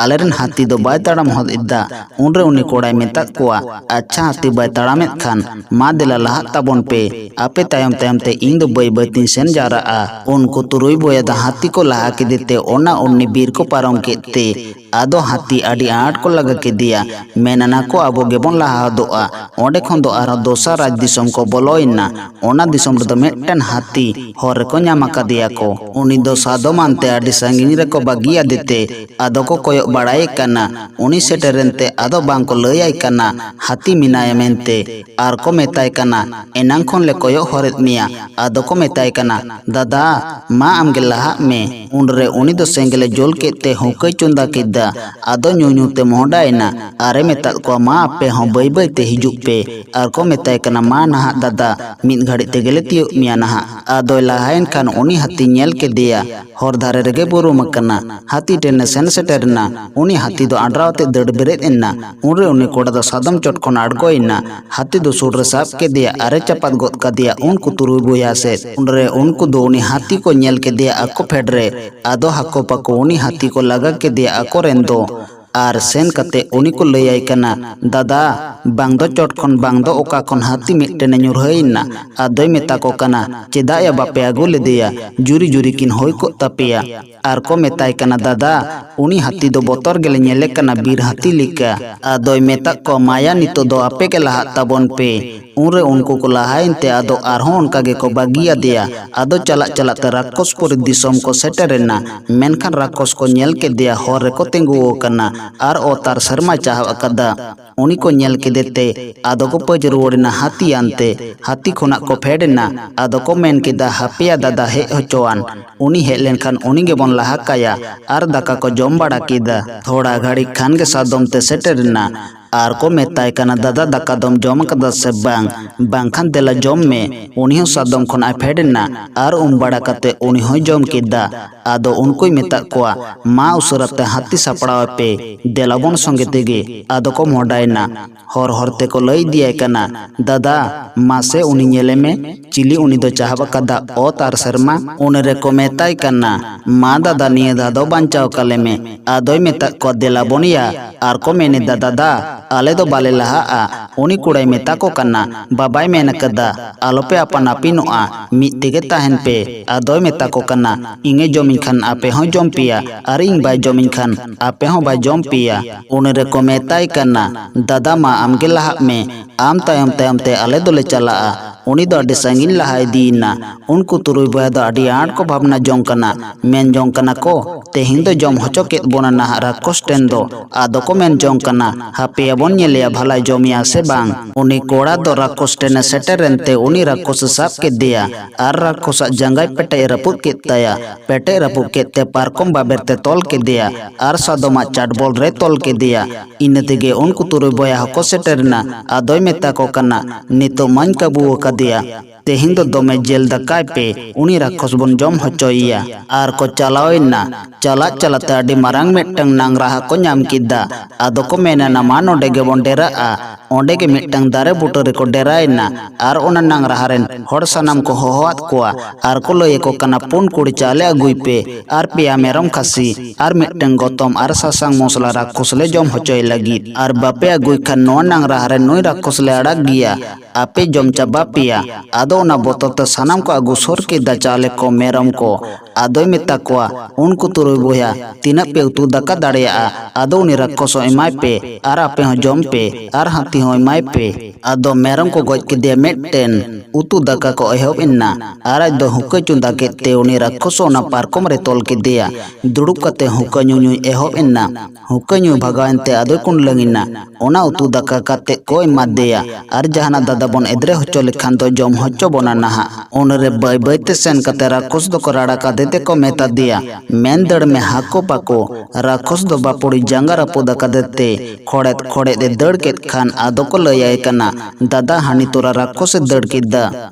आलेरन हाथी दो बाय ताड़ाम हद इद्दा उनरे उनी कोड़ाय मेता कोआ अच्छा हाथी बाय ताड़ामेत खान मा दिला लहा तबोन पे आपे तायम तायम ते इन दो बई बईतिन सेन जारा उनको तुरुय बोया दा हाथी को लहा के देते ओना उन्नी बीर को पारम केते आदो हाथी आडी आट को लगा के दिया मेनाना को आबो गेबोन लहा दोआ ओंडे खन दो आरो दोसर राज दिसोम को बोलोइना ओना दिसोम रे दो मेटन हाथी होर को न्यामा का दिया को उनी दो सादो मानते आडी सांगिनी रे ᱨᱮᱠᱚ ᱵᱟᱹᱜᱤᱭᱟᱫᱮᱛᱮ ᱟᱫᱚ ᱠᱚ ᱠᱚᱭᱚᱜ ᱵᱟᱲᱟᱭᱮ ᱠᱟᱱᱟ ᱩᱱᱤ ᱥᱮᱴᱮᱨᱮᱱᱛᱮ ᱟᱫᱚ ᱵᱟᱝ ᱠᱚ ᱞᱟᱹᱭᱟᱭ ᱠᱟᱱᱟ ᱦᱟᱹᱛᱤ ᱢᱮᱱᱟᱭᱟ ᱢᱮᱱᱛᱮ ᱟᱨ ᱠᱚ ᱢᱮᱛᱟᱭ ᱠᱟᱱᱟ ᱮᱱᱟᱝ ᱠᱷᱚᱱ ᱞᱮ ᱠᱚᱭᱚᱜ ᱦᱚᱨᱮᱫ ᱢᱮᱭᱟ ᱟᱫᱚ ᱠᱚ ᱢᱮᱛᱟᱭ ᱠᱟᱱᱟ ᱫᱟᱫᱟ ᱢᱟ ᱟᱢᱜᱮ ᱞᱟᱦᱟᱜ ᱢᱮ ᱩᱱᱨᱮ ᱩᱱᱤ ᱫᱚ ᱥᱮᱸᱜᱮᱞᱮ ᱡᱩᱞ ᱠᱮᱫ ᱛᱮ ᱦᱩᱸᱠᱟᱹᱭ ᱪᱚᱸᱫᱟ ᱠᱮᱫᱟ ᱟᱫᱚ ᱧᱩ ᱛᱮ ᱢᱚᱦᱰᱟᱭᱮᱱᱟ ᱟᱨᱮ ᱢᱮᱛᱟᱫ ᱠᱚᱣᱟ ᱢᱟ ᱟᱯᱮ ᱦᱚᱸ ᱵᱟᱹᱭ ᱵᱟᱹᱭ ᱛᱮ ᱦᱤᱡᱩᱜ ᱯᱮ ᱟᱨ ᱠᱚ ᱢᱮᱛᱟᱭ ᱠᱟᱱᱟ ᱢᱟ ᱱᱟᱦᱟᱜ ᱫᱟᱫᱟ ᱢᱤᱫ ᱜᱷᱟᱹᱲᱤᱡ ᱛᱮᱜᱮᱞᱮ ᱛᱤᱭᱳᱜ ᱢᱮᱭᱟ ᱱᱟᱦᱟᱜ ᱟᱫᱚᱭ ᱞᱟᱦᱟᱭᱮᱱ ᱠᱷᱟᱱ ᱩᱱᱤ ᱦᱟᱹᱛᱤ ᱧᱮᱞ ᱠᱮᱫᱮᱭᱟ ᱦᱚᱨ ᱫᱷᱟᱨᱮ ᱨᱮᱜᱮ ᱵᱩᱨᱩᱢ ᱟᱠᱟᱱᱟ ᱦᱟᱹᱛᱤ ᱴᱷᱮᱱᱮ ᱥᱮᱱ ᱥᱮᱴᱮᱨᱮᱱᱟ ᱩᱱᱤ ᱦᱟᱹᱛᱤ ᱫᱚ ᱟᱸᱰᱨᱟᱣ ᱛᱮ ᱫᱟᱹᱲ ᱵᱮᱨᱮᱫ ᱮᱱᱟ ᱩᱱᱨᱮ ᱩᱱᱤ ᱠᱚᱲᱟ ᱫᱚ ᱥᱟᱫᱚᱢ ᱪᱚᱴ ᱠᱷᱚᱱ ᱟᱬᱜᱚᱭᱮᱱᱟ ᱦᱟᱹᱛᱤ ᱫᱚ ᱥᱩᱨ ᱨᱮ ᱥᱟᱵ ᱠᱮᱫᱮᱭᱟ ᱟᱨᱮ ᱪᱟᱯᱟᱫ ᱜᱚᱫ ᱠᱟᱫᱮᱭᱟ ᱩᱱᱠᱩ ᱛᱩᱨᱩᱭ ᱵᱚᱭᱦᱟ ᱥᱮᱫ ᱩᱱᱨᱮ ᱩᱱᱠᱩ ᱫᱚ ᱩᱱᱤ ᱦᱟᱹᱛᱤ ᱠᱚ ᱧᱮᱞ ᱠᱮᱫᱮᱭᱟ ᱟᱠᱚ ᱯᱷᱮᱰ ᱨᱮ ᱟᱫᱚ ᱦᱟᱠᱚ ᱯᱟᱠᱚ ᱩᱱᱤ ᱦᱟᱹᱛᱤ ᱠᱚ ᱞᱟᱜᱟ ᱠᱮᱫᱮᱭᱟ ᱟᱠᱚᱨᱮᱱ ᱫᱚ ᱟᱨ ᱥᱮᱱ ᱠᱟᱛᱮ ᱩᱱᱤ ᱠᱚ ᱞᱟᱹᱭᱟᱭ ᱠᱟᱱᱟ ᱫᱟᱫᱟ ᱵᱟᱝ ᱫᱚ ᱪᱚᱴ ᱠᱷᱚᱱ ᱵᱟᱝ ᱫᱚ ᱚᱠᱟ ᱠᱷᱚᱱ ᱦᱟᱹᱛᱤ ᱢᱤᱫᱴᱮᱱᱮ ᱧᱩᱨᱦᱟᱹᱭᱮᱱᱟ ᱟᱫᱚᱭ ᱢᱮᱛᱟ ᱠᱚ ᱠᱟᱱᱟ ᱪᱮᱫᱟᱜ ᱭᱟ ᱵᱟᱯᱮ ᱟᱹᱜᱩ ᱞᱮᱫᱮᱭᱟ ᱡᱩᱨᱤ ᱡᱩᱨᱤ ᱠᱤᱱ ᱦᱩᱭ ᱠᱚᱜ ᱛᱟᱯᱮᱭᱟ ᱟᱨ ᱠᱚ ᱢᱮᱛᱟᱭ ᱠᱟᱱᱟ ᱫᱟᱫᱟ ᱩᱱᱤ ᱦᱟᱹᱛᱤ ᱫᱚ ᱵᱚᱛᱚᱨ ᱜᱮᱞᱮ ᱧᱮᱞᱮ ᱠᱟᱱᱟ ᱵᱤᱨ ᱦᱟᱹᱛᱤ ᱞᱮᱠᱟ ᱟᱫᱚᱭ ᱢᱮᱛᱟᱜ ᱠᱚᱣᱟ ᱢᱟᱭᱟ ᱱᱤᱛᱚᱜ ᱫᱚ ᱟᱯᱮ ᱜᱮ ᱞᱟᱦᱟᱜ ᱛᱟᱵᱚᱱ ᱯᱮ ᱩᱱᱨᱮ ᱩᱱᱠᱩ ᱠᱚ ᱞᱟᱦᱟᱭᱮᱱ ᱛᱮ ᱟᱫᱚ ᱟᱨᱦᱚᱸ ᱚᱱᱠᱟ ᱜᱮᱠᱚ ᱵᱟᱹᱜᱤᱭᱟᱫᱮᱭᱟ ᱟᱫᱚ ᱪᱟᱞᱟᱜ ᱪᱟᱞᱟᱜ ᱛᱮ ᱨᱟᱠᱠᱚᱥᱯᱩᱨᱤ ᱫᱤᱥᱚᱢ ᱠᱚ ᱥᱮᱴᱮᱨᱮᱱᱟ ᱢᱮᱱᱠᱷᱟᱱ ᱨᱟᱠᱠᱚᱥ ᱠᱚ ᱧᱮᱞ ᱠᱮᱫᱮᱭᱟ ᱦᱚᱨ ᱨᱮᱠᱚ ᱛᱤᱸᱜᱩ ᱟᱠᱟᱱᱟ ᱟᱨ ᱚᱛ ᱟᱨ ᱥᱮᱨᱢᱟ ᱪᱟᱦᱟᱣ ᱟᱠᱟᱫᱟ ᱩᱱᱤ ᱠᱚ ᱧᱮᱞ ᱠᱮᱫᱮ ᱛᱮ ᱟᱫᱚ ᱠᱚ ᱯᱟᱹᱪ ᱨᱩᱣᱟᱹᱲᱮᱱᱟ ᱦᱟᱹᱛᱤ ᱟᱱᱛᱮ ᱦᱟᱹᱛᱤ ᱠᱷᱚᱱᱟᱜ ᱠᱚ ᱯᱷᱮᱰ ᱮᱱᱟ ᱟᱫᱚ ᱠᱚ ᱢᱮᱱ ᱠᱮᱫᱟ ᱦᱟᱯᱮᱭᱟ ᱫᱟᱫᱟ ᱦᱮᱡ ᱦᱚᱪᱚᱣᱟᱱ ᱩᱱᱤ ᱦᱮᱡ ᱞᱮᱱᱠᱷᱟन ᱩᱱᱤ ᱜᱮᱵᱚᱱ ᱞᱟᱦᱟ ᱠᱟᱭᱟ ᱟᱨ ᱫᱟᱠᱟ ᱠᱚ ᱡᱚᱢ ᱵᱟᱲᱟ ᱠᱮᱫᱟ ᱛᱷᱚᱲᱟ ᱜᱷᱟᱹᱲᱤᱡ ᱠᱷᱟᱱ ᱜᱮ ᱥᱟᱫᱚᱢ te ᱥᱮᱴᱮᱨᱮᱱᱟ ᱟᱨ ᱠᱚ ᱢᱮᱛᱟᱭ ᱠᱟᱱᱟ ᱫᱟᱫᱟ ᱫᱟᱠᱟ ᱫᱚᱢ ᱡᱚᱢ ᱠᱟᱫᱟ ᱥᱮ ᱵᱟᱝᱠᱷᱟᱱ ᱫᱮᱞᱟ ᱡᱚᱢ ᱢᱮ ᱩᱱᱤ ᱦᱚᱸ ᱥᱟᱫᱚᱢ ᱠᱷᱚᱱᱟᱜ ᱯᱷᱮᱰ ᱮᱱᱟ ᱟᱨ ᱵᱟᱲᱟ ᱠᱟᱛᱮ ᱩᱱᱤ ᱦᱚᱸᱭ ᱡᱚᱢ ᱠᱮᱫᱟ ᱟᱫᱚ ᱩᱱᱠᱩᱭ ᱢᱮᱛᱟᱜ ᱠᱚᱣᱟ ᱢᱟ ᱩᱥᱟᱹᱨᱟᱛᱮ ᱦᱟᱹᱛᱤ ᱥᱟᱯᱲᱟᱣ ᱯᱮ ᱫᱮᱞᱟᱵᱚᱱ ᱥᱚᱸᱜᱮ ᱛᱮᱜᱮ ᱟᱫᱚ ᱠᱚ ᱢᱚᱦᱰᱟᱭᱮᱱᱟ ᱦᱚᱨ ᱦᱚᱨ ᱛᱮᱠᱚ ᱞᱟᱹᱭ ᱤᱫᱤᱭᱟᱭ ᱠᱟᱱᱟ ᱫᱟᱫᱟ ᱢᱟᱥᱮ ᱩᱱᱤ ᱧᱮᱞᱮ ᱢᱮ ᱪᱤᱞᱤ ᱩᱱᱤ ᱫᱚ ᱪᱟᱦᱟᱵ ᱟᱠᱟᱫᱟ ᱚᱛ ᱟᱨ ᱥᱮᱨᱢᱟ ᱩᱱ ᱨᱮᱠᱚ ᱢᱮᱛᱟᱭ ᱠᱟᱱᱟ ᱢᱟ ᱫᱟᱫᱟ ᱱᱤᱭᱟᱹ ᱫᱷᱟᱣ ᱫᱚ ᱵᱟᱧᱪᱟᱣ ᱠᱟᱞᱮ ᱢᱮ ᱟᱫᱚᱭ ᱢᱮᱛᱟᱜ ᱠᱚᱣᱟ ᱫᱮᱞᱟᱵᱚᱱ ᱭᱟ ᱟᱨ ᱠᱚ ᱢᱮᱱᱮᱫᱟ ᱫᱟᱫᱟ ᱟᱞᱮ ᱫᱚ ᱵᱟᱞᱮ ᱞᱟᱦᱟᱜᱼᱟ ᱩᱱᱤ ᱠᱚᱲᱟᱭ ᱢᱮᱛᱟ ᱠᱚ ᱠᱟᱱᱟ ᱵᱟᱵᱟᱭ ᱢᱮᱱ ᱟᱠᱟᱫᱟ ᱟᱞᱚᱯᱮ ᱟᱯᱟᱱ ᱟᱹᱯᱤᱱᱚᱜᱼᱟ ᱢᱤᱫ ᱛᱮᱜᱮ ᱛᱟᱦᱮᱱ ᱯᱮ ᱟᱫᱚᱭ ᱢᱮᱛᱟ ᱠᱚ ᱠᱟᱱᱟ ᱤᱧᱮ ᱡᱚᱢᱤᱧ ᱠᱷᱟᱱ ᱟᱯᱮ ᱦᱚᱸ ᱡᱚᱢ ᱯᱮᱭᱟ ᱟᱨ ᱤᱧ ᱵᱟᱭ ᱡᱚᱢᱤᱧ ᱠᱷᱟᱱ ᱟᱯᱮ ᱦᱚᱸ ᱵᱟᱭ ᱡᱚᱢ ᱯᱮᱭᱟ ᱩᱱ ᱨᱮᱠᱚ ᱢᱮᱛᱟᱭ ᱠᱟᱱᱟ ᱫᱟᱫᱟ ᱢᱟ ᱟᱢᱜᱮ ᱞᱟᱦᱟᱜ ᱢᱮ ᱟᱢ ᱛᱟᱭᱚᱢ ᱛᱟᱭᱚᱢ te ale dole chala'a ᱩᱱᱤ ᱫᱚ ᱟᱹᱰᱤ ᱥᱟᱺᱜᱤᱧ ᱞᱟᱦᱟ ᱤᱫᱤᱭᱮᱱᱟ ᱩᱱᱠᱩ ᱛᱩᱨᱩᱭ ᱵᱚᱭᱦᱟ ᱫᱚ ᱟᱹᱰᱤ ᱟᱸᱴ ᱠᱚ ᱵᱷᱟᱵᱽᱱᱟ ᱡᱚᱝ ᱠᱟᱱᱟ ᱢᱮᱱ ᱡᱚᱝ ᱠᱟᱱᱟ ᱠᱚ ᱛᱮᱦᱮᱧ ᱫᱚ ᱡᱚᱢ ᱦᱚᱪᱚ ᱠᱮᱫ ᱵᱚᱱᱟ ᱱᱟᱦᱟᱜ ᱨᱟᱠᱠᱚᱥ ᱴᱷᱮᱱ ᱫᱚ ᱟᱫᱚ ᱠᱚ ᱢᱮᱱ ᱡᱚᱝ ᱠᱟᱱᱟ ᱦᱟᱯᱮᱭᱟᱵᱚᱱ ᱧᱮᱞᱮᱭᱟ ᱵᱷᱟᱞᱟᱭ ᱡᱚᱢᱮᱭᱟ ᱥᱮ ᱵᱟᱝ ᱩᱱᱤ ᱠᱚᱲᱟ ᱫᱚ ᱨᱟᱠᱠᱚᱥ ᱴᱷᱮᱱᱮ ᱥᱮᱴᱮᱨᱮᱱᱛᱮ ᱩᱱᱤ ᱨᱟᱠᱠᱚᱥᱮ ᱥᱟᱵ ᱠᱮᱫᱮᱭᱟ ᱟᱨ ᱨᱟᱠᱠᱚᱥᱟᱜ ᱡᱟᱸᱜᱟᱭ ᱯᱮᱴᱮᱡ ᱨᱟᱹᱯᱩᱫ ᱠᱮᱫ ᱛᱟᱭᱟ ᱯᱮᱴᱮᱡ ᱨᱟᱹᱯᱩᱫ ᱠᱮᱫ te ᱯᱟᱨᱠᱚᱢ ᱵᱟᱵᱮᱨ te ᱛᱚᱞ ᱠᱮᱫᱮᱭᱟ ᱟᱨ ᱥᱟᱫᱚᱢᱟᱜ ᱪᱟᱴᱵᱚᱞ ᱨᱮ ᱛᱚᱞ ᱠᱮᱫᱮᱭᱟ ᱤᱱᱟᱹ ᱛᱮᱜᱮ ᱩᱱᱠᱩ ᱛᱩᱨᱩᱭ ᱵᱚᱭᱦᱟ ᱦᱚᱸᱠᱚ ᱥᱮᱴᱮᱨᱮᱱᱟ ᱟᱫᱚᱭ ᱢᱮᱛᱟ ᱠᱚ ᱠᱟᱱᱟ ᱱᱤᱛᱚᱜ ᱢᱟᱧ ᱠᱟᱹᱵᱩ ᱟᱠᱟᱫᱮᱭᱟ ᱛᱮᱦᱮᱧ ᱫᱚ ᱫᱚᱢᱮ ᱡᱮᱞ ᱫᱟᱠᱟᱭ ᱯᱮ ᱩᱱᱤ ᱨᱟᱠᱠᱚᱥ ᱵᱚᱱ ᱡᱚᱢ ᱦᱚᱪᱚᱭᱮᱭᱟ ᱟᱨ ᱠᱚ ᱪᱟᱞᱟᱣᱮᱱᱟ ᱪᱟᱞᱟᱜ ᱪᱟᱞᱟᱜ ᱛᱮ ᱟᱹᱰᱤ ᱢᱟᱨᱟᱝ ᱢᱤᱫᱴᱟᱝ ᱱᱟᱝᱨᱟ ᱦᱚᱸᱠᱚ ᱧᱟᱢ ᱠᱮᱫᱟ ᱟᱫᱚ ᱠᱚ ᱢᱮᱱᱟ ᱢᱟ ᱱᱚᱰᱮ ᱜᱮᱵᱚᱱ ᱰᱮᱨᱟᱜᱼᱟ ᱚᱸᱰᱮ ᱜᱮ ᱢᱤᱫᱴᱟᱝ ᱫᱟᱨᱮ ᱵᱩᱴᱟᱹ ᱨᱮᱠᱚ ᱰᱮᱨᱟᱭᱮᱱᱟ ᱟᱨ ᱚᱱᱟ ᱱᱟᱝᱨᱟ ᱨᱮᱱ ᱦᱚᱲ ᱥᱟᱱᱟᱢ ᱠᱚ ᱦᱚᱦᱚᱣᱟᱫ ᱠᱚᱣᱟ ᱟᱨ ᱠᱚ ᱞᱟᱹᱭ ᱟᱠᱚ ᱠᱟᱱᱟ ᱯᱩᱱ ᱠᱩᱲᱤ ᱪᱟᱣᱞᱮ ᱟᱹᱜᱩᱭ ᱯᱮ ᱟᱨ ᱯᱮᱭᱟ ᱢᱮᱨᱚᱢ ᱠᱷᱟᱹᱥᱤ ᱟᱨ ᱢᱤᱫᱴᱟᱝ ᱜᱚᱛᱚᱢ ᱟᱨ ᱥᱟᱥᱟᱝ ᱢᱚᱥᱞᱟ ᱨᱟᱠᱠᱚᱥ ᱞᱮ ᱡᱚᱢ ᱦᱚᱪᱚᱭ ᱞᱟᱹᱜᱤᱫ ᱟᱨ ᱵᱟᱯᱮ ᱟᱹᱜᱩᱭ ᱠᱷᱟᱱ ᱱᱚᱣᱟ ᱱᱟᱝᱨᱟ ᱨᱮ ᱱᱩᱭ ᱨᱟᱠᱠᱚᱥ ᱞᱮ ᱟᱲᱟᱜ ᱜᱮᱭᱟ ᱟᱯᱮ ᱡᱚᱢ ᱪᱟᱵᱟ ᱯᱮᱭᱟ ᱟᱫᱚ ᱚᱱᱟ ᱵᱚᱛᱚᱨ te ᱥᱟᱱᱟᱢ ko agu sor keda chale ko merom ko adoy meta kowa unku turuy boya tinap pe utu daka dareya'a ado uni rakkoso emay pe ar ape hon jom pe ar hati hon emay pe ado merom ko goj kedeya medten utu daka ko ehob enna ar aj do hukka chunda kette uni rakkoso ona parkom re tol kedeya dudup kate hukka nyu ehob enna hukka nyu bhagawante adoy kunlangina ona utu daka kate ko emadeya ar jahana dada bon edre hocho lekhan do jom hocho bona naha उनरे बाय बाय ते सेन कते राक्षस दो को राड़ा का देते को मेता दिया मेन दड़ में हाको पाको राक्षस दो बापुड़ी जंगा रपोदा का देते खोड़े दे दड़ के खान आदो को लयाय कना दादा हानि तोरा राक्षस दड़ किदा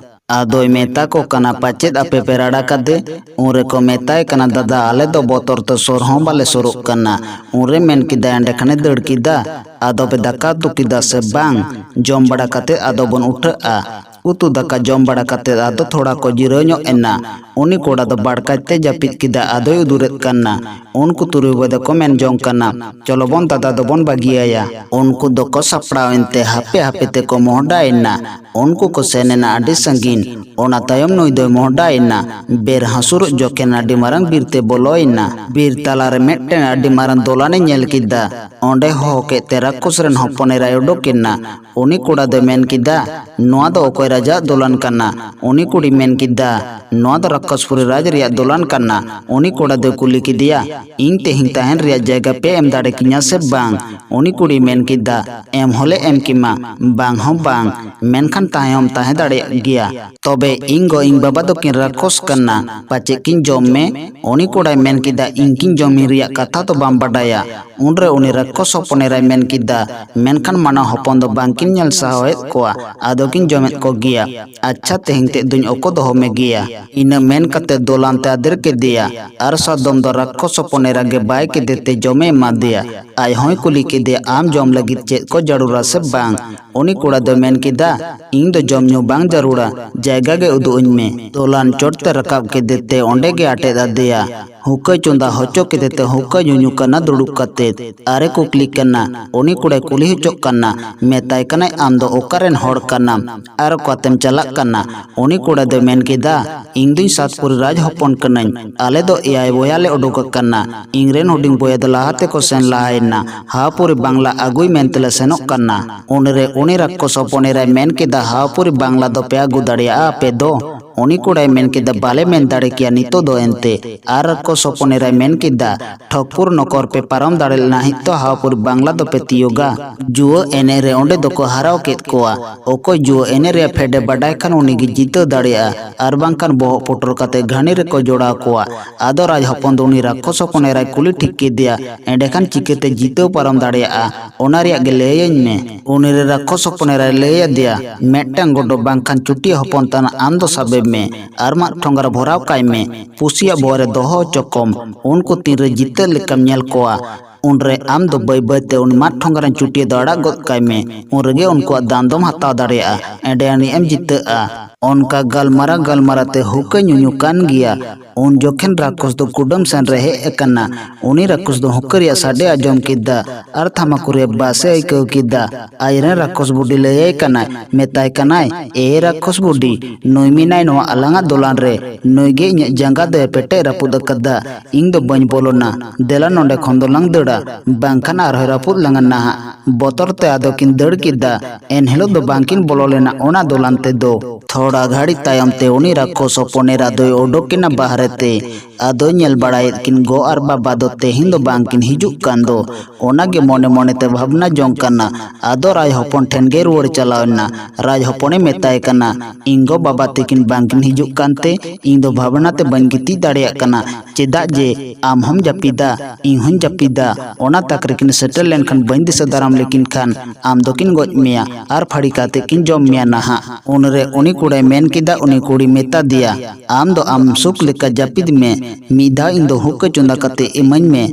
आदोय मेता को कना पाचेद आपे पे राड़ा का दे उरे को मेताय कना दादा आले दो बोतर तो सोर हों बाले सोरुक कना उरे मेन किदा अंडे खने दड़ किदा आदो पे दका दु किदा से बांग जम बड़ा कते आदो बन उठा उतु दका जम बड़ा कते आदो थोड़ा को जिरो ᱧᱚᱜ एना उनी कोड़ा दो बाड़काते जापित किदा आदोय उदुरेत कना उनको तुरुय बदे को मेन जोंग कना चलो बोन दादा दो बोन बागियाया उनको दो को सपड़ावेनते हापे हापे ते को मोहडायना उनको को सेनेना आडी संगीन Ona tayom nui doi mohdaina ber hasur jokena di marang birte boloina bir talare metten adi marang dolane nyel kida onde hoke terakusren hoponera odokena uni kuda de men kida noa do okoy raja dolan kana uni kudi men kida noa do Rakkaspuri raj riya dolan kana uni kuda de kuli kidia ing tehing tahen riya jaga pe em dare kinya se bang uni kudi men kida em hole em kima bang ho bang menkan tayom tahe dare gia tobe ingo ing baba do kin rakos kana pache kin jom me uni kuda men kida ing kin jomi riya katha to bam badaya unre uni rakos hoponera men kida menkan mana hopon do bangkin nyal sahoet koa adokin jomet ko gia acha tehing te duny oko do home gia ina men kate dolan te adir ke dia arsa dom do rakos hoponera ge bai ke dete jome ma dia ay hoy kuli ke dia am jom lagit chet ko jarura se bang uni kuda do men kida ing do jom nyu bang jarura jaga ge udu me dolan chot te rakab ke dete onde ge ate da dia hukai chunda hocho ke dete hukai nyunyu kana duduk kate are kukli kana uni kuda kuli hocok kana metai kana am do okaren hor kana ar kwatem chalak kana uni kuda de men kida ing duñ Satpuri raj hopon kanañ ale do eyay boya le odok kana ingren huding boya do lahate ko sen lahaina Hapuri bangla agui mentele senok kana unre uni Rakkos hoponera men kida Hapuri bangla do pe agu daria ape do uni kuda men kida bale men dare kia nito do ente ar Rakkos hoponera men kida thokpur nokor pe param dare nahi to Hapuri bangla do pe tiyoga juo enere onde do ko harao ket koa oko juo enere fede badai kan uni gi jito daria ar bangkan boho potor kate ghani re ko joda koa ado raj hopon do uni Rakkos hoponera kuli ठीक ke dia ende kan chikete jito param daria ona riya ge leyañ me uni re Rakkos hoponera leya dia mettang godo bangkan chuti hopon tan am do sabe me ar mak thongara bhoraw kai me pusia bore doho chokom unku tinre jita lekam nyel koa unre am do bai bai te un mat thongaran chuti dara got kai me unrege unko dandom hataw daria ende ani em jita a onka galmara te hukai nyunyu kan gia un joken Rakkos do kudam san rehe ekana uni Rakkos do hukariya sade ajom kida ar thamakure base aiko kida ayren Rakkos budi leye kana metai kanai e Rakkos budi noiminai no alanga dolan re noige inya janga de pete rapud kada ing do bañ bolona dela nonde khondolang dada bangkan ar rapud langan na botor te ado kin dad kida en helo do bangkin bololena ona dolan te do thoda ghadi tayam te uni Rakkos hoponera do odokina bahare te ado nyel badai kin go ar baba do tehin do bangkin hijuk kan do ona ge mone mone te bhabna jong kana ado raj hopon then ge ruwar chalawna raj hopone metai kana ingo baba tekin bangkin hijuk kante ing do bhabna te bañ giti dareya kana cheda je am hom japida ing hon japida ona takre kin settle len kan bañ disa daram lekin kan am dokin goj meya ar phadi kate kin jom meya naha unre uni kuda men kida uni kudi meta dia am do am suk leka japid me mida ing do hukai chunda kate emañ me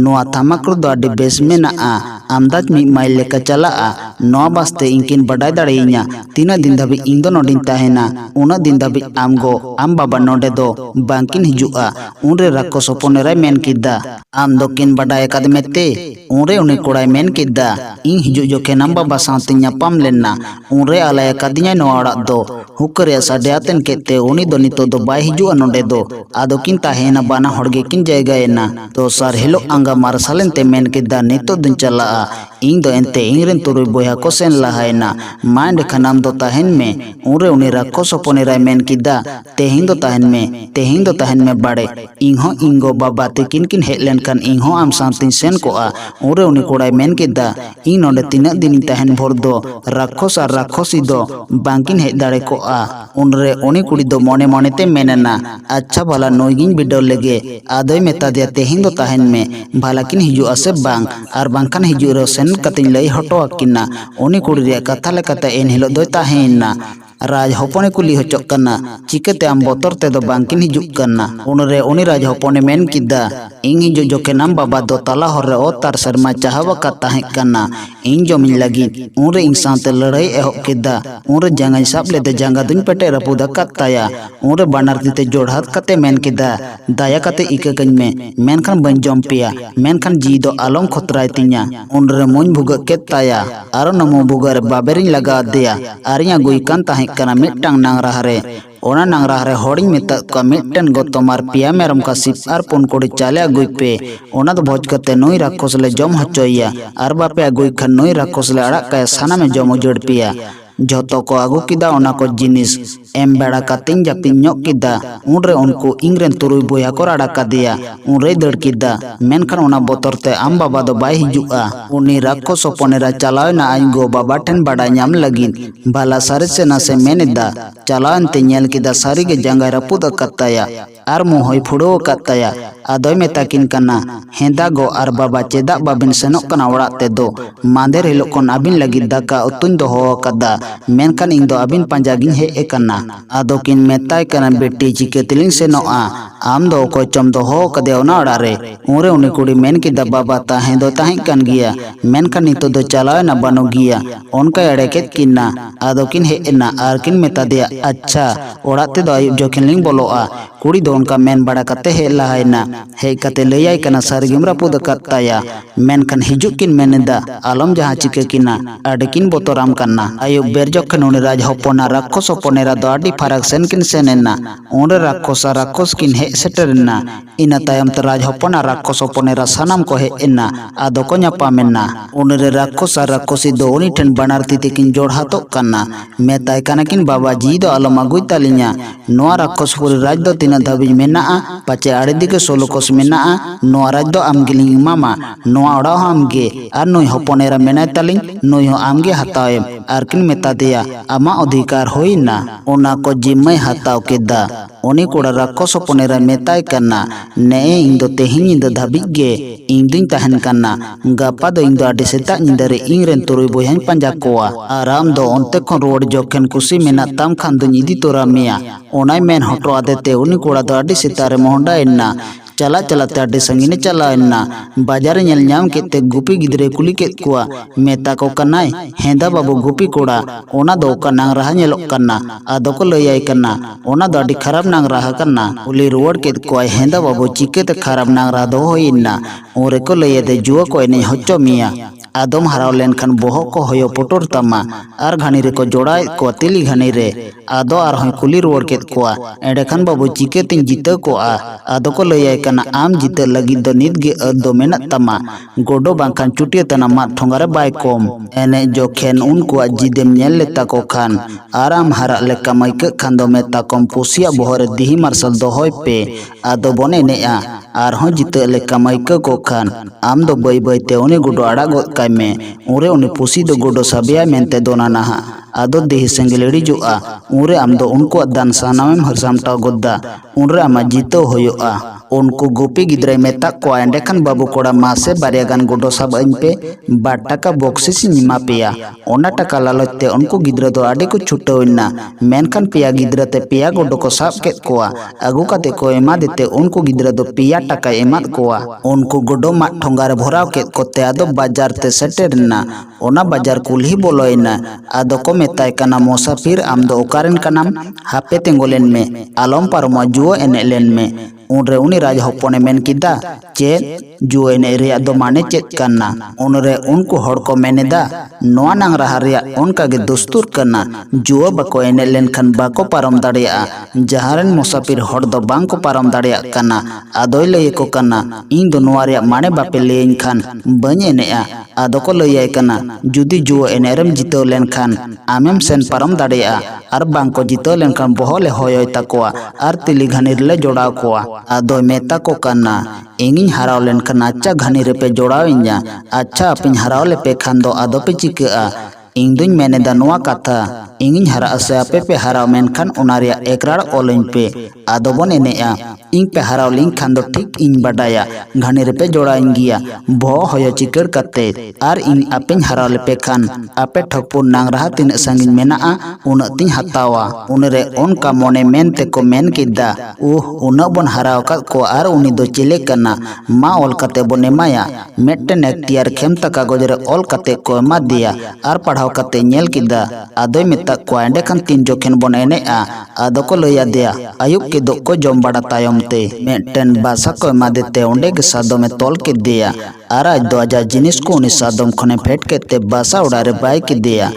noa thamakru do adi bes menaa amdaj mi mail leka chalaa noa baste ingkin badai dareinya tina din dhabi ing do nodin tahena una din dhabi amgo am baba node do bangkin hijua unre Rakkos hoponera men kida am dokin badai kadmete unre uni kuda men kida ing hiju joken am baba sawte nyapam lenna unre alaya kadinya noa orak do hukariya sade aten kete uni do nito do bai hijua nonde do adokin tahena bana horge kin jayga ena dosar helo anga marsalen te men kida nito dun chalaa ing do ente ingren turui boya ko sen lahaina mind khanam do tahen me unre uni Rakkos hoponera men kida tehin do tahen me bade ingho ingo baba tekin kin helen kan ingho am santin sen ko a unre uni kodai men kida ing nonde tinak din tahen bhor do Rakkos ar Rakkosi do bangkin he dare ko a unre uni kudi do mone mone te menena acha bhala noigin bidaw lege adoy meta dia tehin do tahen me bhalakin hiju ase bang ar bangkan hiju ro sen katin lay hoto akina uni kudi ria katha lekata en hilo doy tahena raj hopone kuli hocok kana chikete am botor te do bangkin hijuk kana unre uni raj hopone men kida ing hijo jokenam baba do tala horre o tar serma chahawa kata hek kana ing jomin lagi unre ing sante ladai ehok kida unre jangan sab lede janga duñ pete rapuda kataya unre banar tite jodhat kate men kida daya kate ikakañ me menkan bañ jompia menkan ji do alom khotrai tinya unre muñ bhuga ket taya aro namo bugar baberin laga dia arinya guikan tahek kana mittang nang rahare ओना नांगरा रे होड़िंग मेता को मिट्टन गोतमार पिया मेरम का SIP are पुन कोड़ी चाले अगुई पे ओना दो भोज कते नोई राक्षस ले जम हचोइया आर बापे अगुई खन नोई राक्षस ले अड़ाक का साना में जम उजड़ पिया जोतो को आगु किदा ओना को जिनिस एम बेड़ा कातिंग जापिंग ᱧᱚᱜ किदा उनरे उनको इंग्रेन तुरुई बोया को अड़ा कदिया उनरे दड़ किदा मेनखान ओना बोतर ते आम बाबा दो बाय हिजुआ उनी राक्षस होपनेरा चलावना आइन गो बाबा ठेन बाडा ᱧᱟᱢ लगिन बाला सारे से नासे मेनेदा चलावन ते ᱧᱮᱞ किदा सारी गे जांगा रपुद कत्ताया आर मोहई फुड़ो कत्ताया आदोय मेताकिन कना हेंदा गो आर बाबा चेदा बाबिन सेनोक कना ओड़ाक ते दो मांदेर हिलोग कोन आबिन लगी दाका उतुन दो हो कदा मेनखान इन दो आबिन पांजागिन हे एकना आदो किन मेताय कना बेटी चिकेतलिंग सेनोआ आम दो को चम दो हो कदे ओना ओड़ा रे उरे उनी कुड़ी मेन किदा बाबा ताहें दो ताहें कन गिया मेनखान नितो दो चलावे ना बनो गिया उनका एड़ेकेत किन्ना आदो किन हे एना आर किन मेता दिया अच्छा ओड़ाते दो आयुब जोखिन लिंग बोलोआ कुड़ी दो उनका मेन बड़ा कते हे लहायना हे कते लैयाय कना सारगिम रापुद कत्ताया मेनखान हिजुक किन मेनेदा आलम जहां चिके किना अडकिन बोतराम कना आयुब बेर जोखन उनी राज होपना राक्षस होपनेरा दो आडी फरक सेन किन सेनेना उनरे राक्षस किन हे सेटरना इना तायम त राज होपना राक्षस होपनेरा सानाम को हे एना आदो को ᱧᱟᱯᱟᱢᱮᱱᱟ उनरे राक्षसी दो उनी ठेन बानार तिते किन जोड़हातो कना मेताय कना किन बाबा जी दो आलम अगुई तालिnya नोआ राक्षसपुरी राज दो तीना धाबिज मेनाआ पाचे आड़े दिके 16 कोस मेनाआ नोआ राज दो आमगिलिंग इमामा नोआ ओड़ा हो आमगे आर नोई होपनेरा मेनाय तालिंग नोई हो आमगे हतावेम आर किन मेता दिया आमा अधिकार होइना ओना को जिम्मै हताव केदा उनी कोड़ा राक्षस होपनेरा मेताय कना ने इन दो तेहिं ᱧᱤᱫᱟᱹ धाबिज गे इन दुñ तहन कना गापा दो इन दो आडी सेता ᱧᱤᱫᱟᱹ रे इंग्रेन तुरुई बोयाñ पंजा कोआ आराम दो ओनते खन रोड जोखेन कुसी मेना ताम खान दुñ इदी तोरा मेया ओनाय मेन हटो आदेते उनी कोड़ा दो आडी सेता रे मोहंडा एना चला चलाते आडी संगीने चलाएना बाजार ñel ñam केते गुपी गिदरे कुली केत कुआ मेता को कनाय हेंदा बाबू गुपी कोड़ा ओना दो का नांग रहा ñelok कना आदो को लैयाय कना ओना दो आडी खराब नांग रहा कना उली रुवाड़ केत कुआ हेंदा बाबू चिकेते खराब नांग रहा दो होइना ओरे को लैयादे जुआ को एने हच्चो मिया आदम हराव लेनखान बोहो को होयो पोटोर तमा आर घानी रे को जोड़ाय को तिली घानी रे आदो आर होय कुली रुवाड़ केत कुआ एंडेखान बाबू चिकेतिन जिते को आदो को लैयाय कना आम जिते लगी दो नित गे अदो मेना तमा गोडो बांखान चुटिया तना मात ठोंगारे बाय कोम एने जोखेन उनको जिदेम ñel लेता को खान आराम हरा लेका माइक खान दो मेता कोम पुसिया बोहरे दिही मार्शल दो होय पे आदो बने नेआ आर हो जिते लेका माइक को खान आम दो बई बई ते उनी गोडो आड़ा गोद में उरे उनी पुसी दो गोडो साबिया मेनते दोना नहा आदो देही सेंगलेड़ी जुआ उरे आम दो उनको दान सानामेम हरसामटा गोद्दा उनरे आमा जीतो होयोआ उनको गोपी गिद्रे मेता को एंडेखान बाबू कोड़ा मासे बारिया गान गोडो साब अइन पे 2 टाका बक्सिस निमा पेया ओना टाका लालते उनको गिद्रे दो आडे को छुटोइना मेनखान पेया गिद्रे ते पेया गोडो को साब केत कोआ अगु काते को एमा देते उनको गिद्रे दो पेया टाका एमाद कोआ उनको गोडो मा ठोंगारे भराव केत कोते आदो बाजार ते सेटेरना ओना बाजार कुल्ही बोलोइना आदो को मेताय कना मोसाफिर आम दो ओकारेन कनाम हापे तेंगोलेन में आलम पारमा जुओ एनेलेन में उनरे उनी राज होपने मेन किदा चेत जुओ एने रिया दो माने चेत कना उनरे उनको हड़ को मेनेदा नोआ नांग रहा रिया उनका गे दस्तूर कना जुओ बको एने लेनखान बाको पारम दाड़िया जहारन मुसाफिर हड़ दो बांग को पारम दाड़िया कना आदोय लय को कना इन दो नोआ रिया माने बापे लेइन खान बने एनेआ आदो को लय कना जुदी जुओ एनेरम जितो लेनखान आमेम सेन पारम दाड़िया आर बांग को जितो लेनखान बोहले होयोय तकोआ आर तिली घानी ले जोड़ाव कोआ आदो मेता को कना इंगिन हराव लेनखान अच्छा घानी रे पे जोड़ाविnya अच्छा अपिन हराव ले पे खान दो आदो पे चिका इंदुñ मेनेदा नोआ कथा इंगिन हरा असे आपे पे हराव मेनखान उनारिया एकराड़ ओलिन पे आदो बन एनेआ इंग पे हराव लिंग खान दो ठीक इंग बाडाया घानी रे पे जोड़ाइन गिया बो होयो चिकर कते आर इन अपिन हराव ले पे खान आपे ठकपुर नांग रहा तीन संगिन मेनाआ उन तीन हतावा उनरे उनका मोने मेनते को मेन किदा उन बन हराव का को आर उनी दो चिले कना मा ओल कते बने माया मेट्टन एक्टियार खेम तका गोजरे ओल कते को मा दिया आर पढ़ाव कते ñel किदा आदोय मेता को एंडेखान तीन जोखेन बन एनेआ आदो को लैया दिया आयुब के दो को जम बड़ा तायम ते मेट्टन बासा को एमा देते ओंडे के सादो में तोल के दिया आर आज दो आजा जिनिस को उनी सादम खने फेट केते बासा उड़ारे बाय के दिया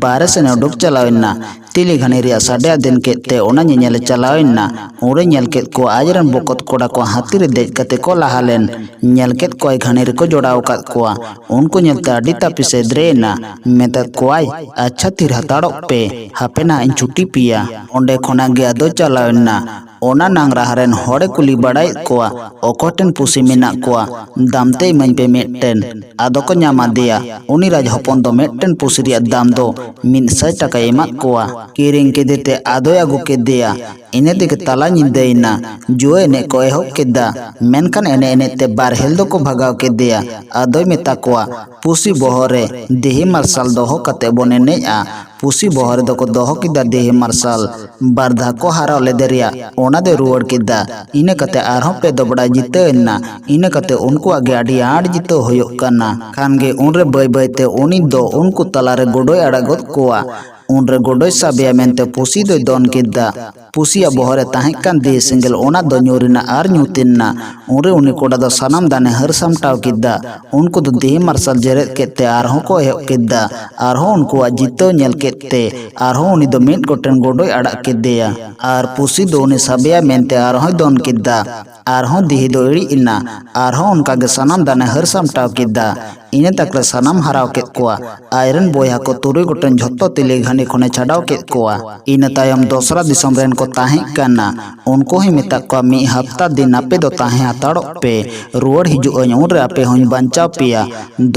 बारे से उडुक चलावेना तिली घानी रिया साडे दिन केते ओना ñeñele चलावेना उरे ñel केत को आजरन बकत कोड़ा को हाथी रे देज कते को लाहालेन ñel केत को घानी रे को जोड़ाव कात कोआ उनको ñelte आडी तापिसे द्रेना मेतात कोआई अच्छा तीर हताड़ो पे हापेना इन छुट्टी पिया ओंडे खोना गे आदो चलावेना ओना नांगरा हरेन होड़े कुली बड़ाई कोआ ओकोटेन पुसी मेना कोआ दामते इमाñ पे मेट्टेन आदो को ñama दिया उनी राज हपन दो मेट्टेन पुसी रिया दाम दो 100 टाका एमात कोआ किरिंग केदेते आदो आगु केदेया इने दिके तला ñidaina जो एने को एहब केदा मेनखान एने एने ते बारहेल दो को भगाव केदेया आदोय मेता कोआ पुसी बहरे देही मार्शल दोहो कते बोन एनेआ पुसी बहरे दो को दोहो किदा देही मार्शल बारधा को हाराव लेदेरिया ओना दे रुवाड़ किदा इने कते आरहों पे दोबड़ा जितेना इने कते उनको आगे आड़ी आड़ जितो होयो कना खानगे उनरे बय बय ते उनी दो उनको तलारे गोडोय अड़ागोत कोआ उनरे गोडोय साबिया मेनते पुसी दो दोन किदा पुसिया बहरे ताहेकान दे सिंगल ओना दो न्यूरिना आर न्यूतिना उनरे उनी कोड़ा दो सनम दाने हर सामटाव किदा उनको दो देही मार्शल जेरेत केते आरहों को एहब किदा आरहों उनको जितो ñel केते आरहों उनी दो मिट गोटेन गोडोय अड़ा केदेया आर पुसी दो उनी साबिया मेनते आरहों दोन किदा आरहों दिही दो इड़ी इना आरहों उनका गे सनम दाने हर सामटाव किदा इने तकले सनम हराव केत कोआ आयरन बोया को तुरुई गोटेन झोत्तो तिली घानी खोने छाड़ाव केत कोआ इने तायम दोसरा दिसम रेन को ताहे कना उनको ही मेता को मी हफ्ता दिन आपे दो ताहे हताड़ो पे रुवाड़ हिजुआñ उनरे आपे होñ बांचाव पिया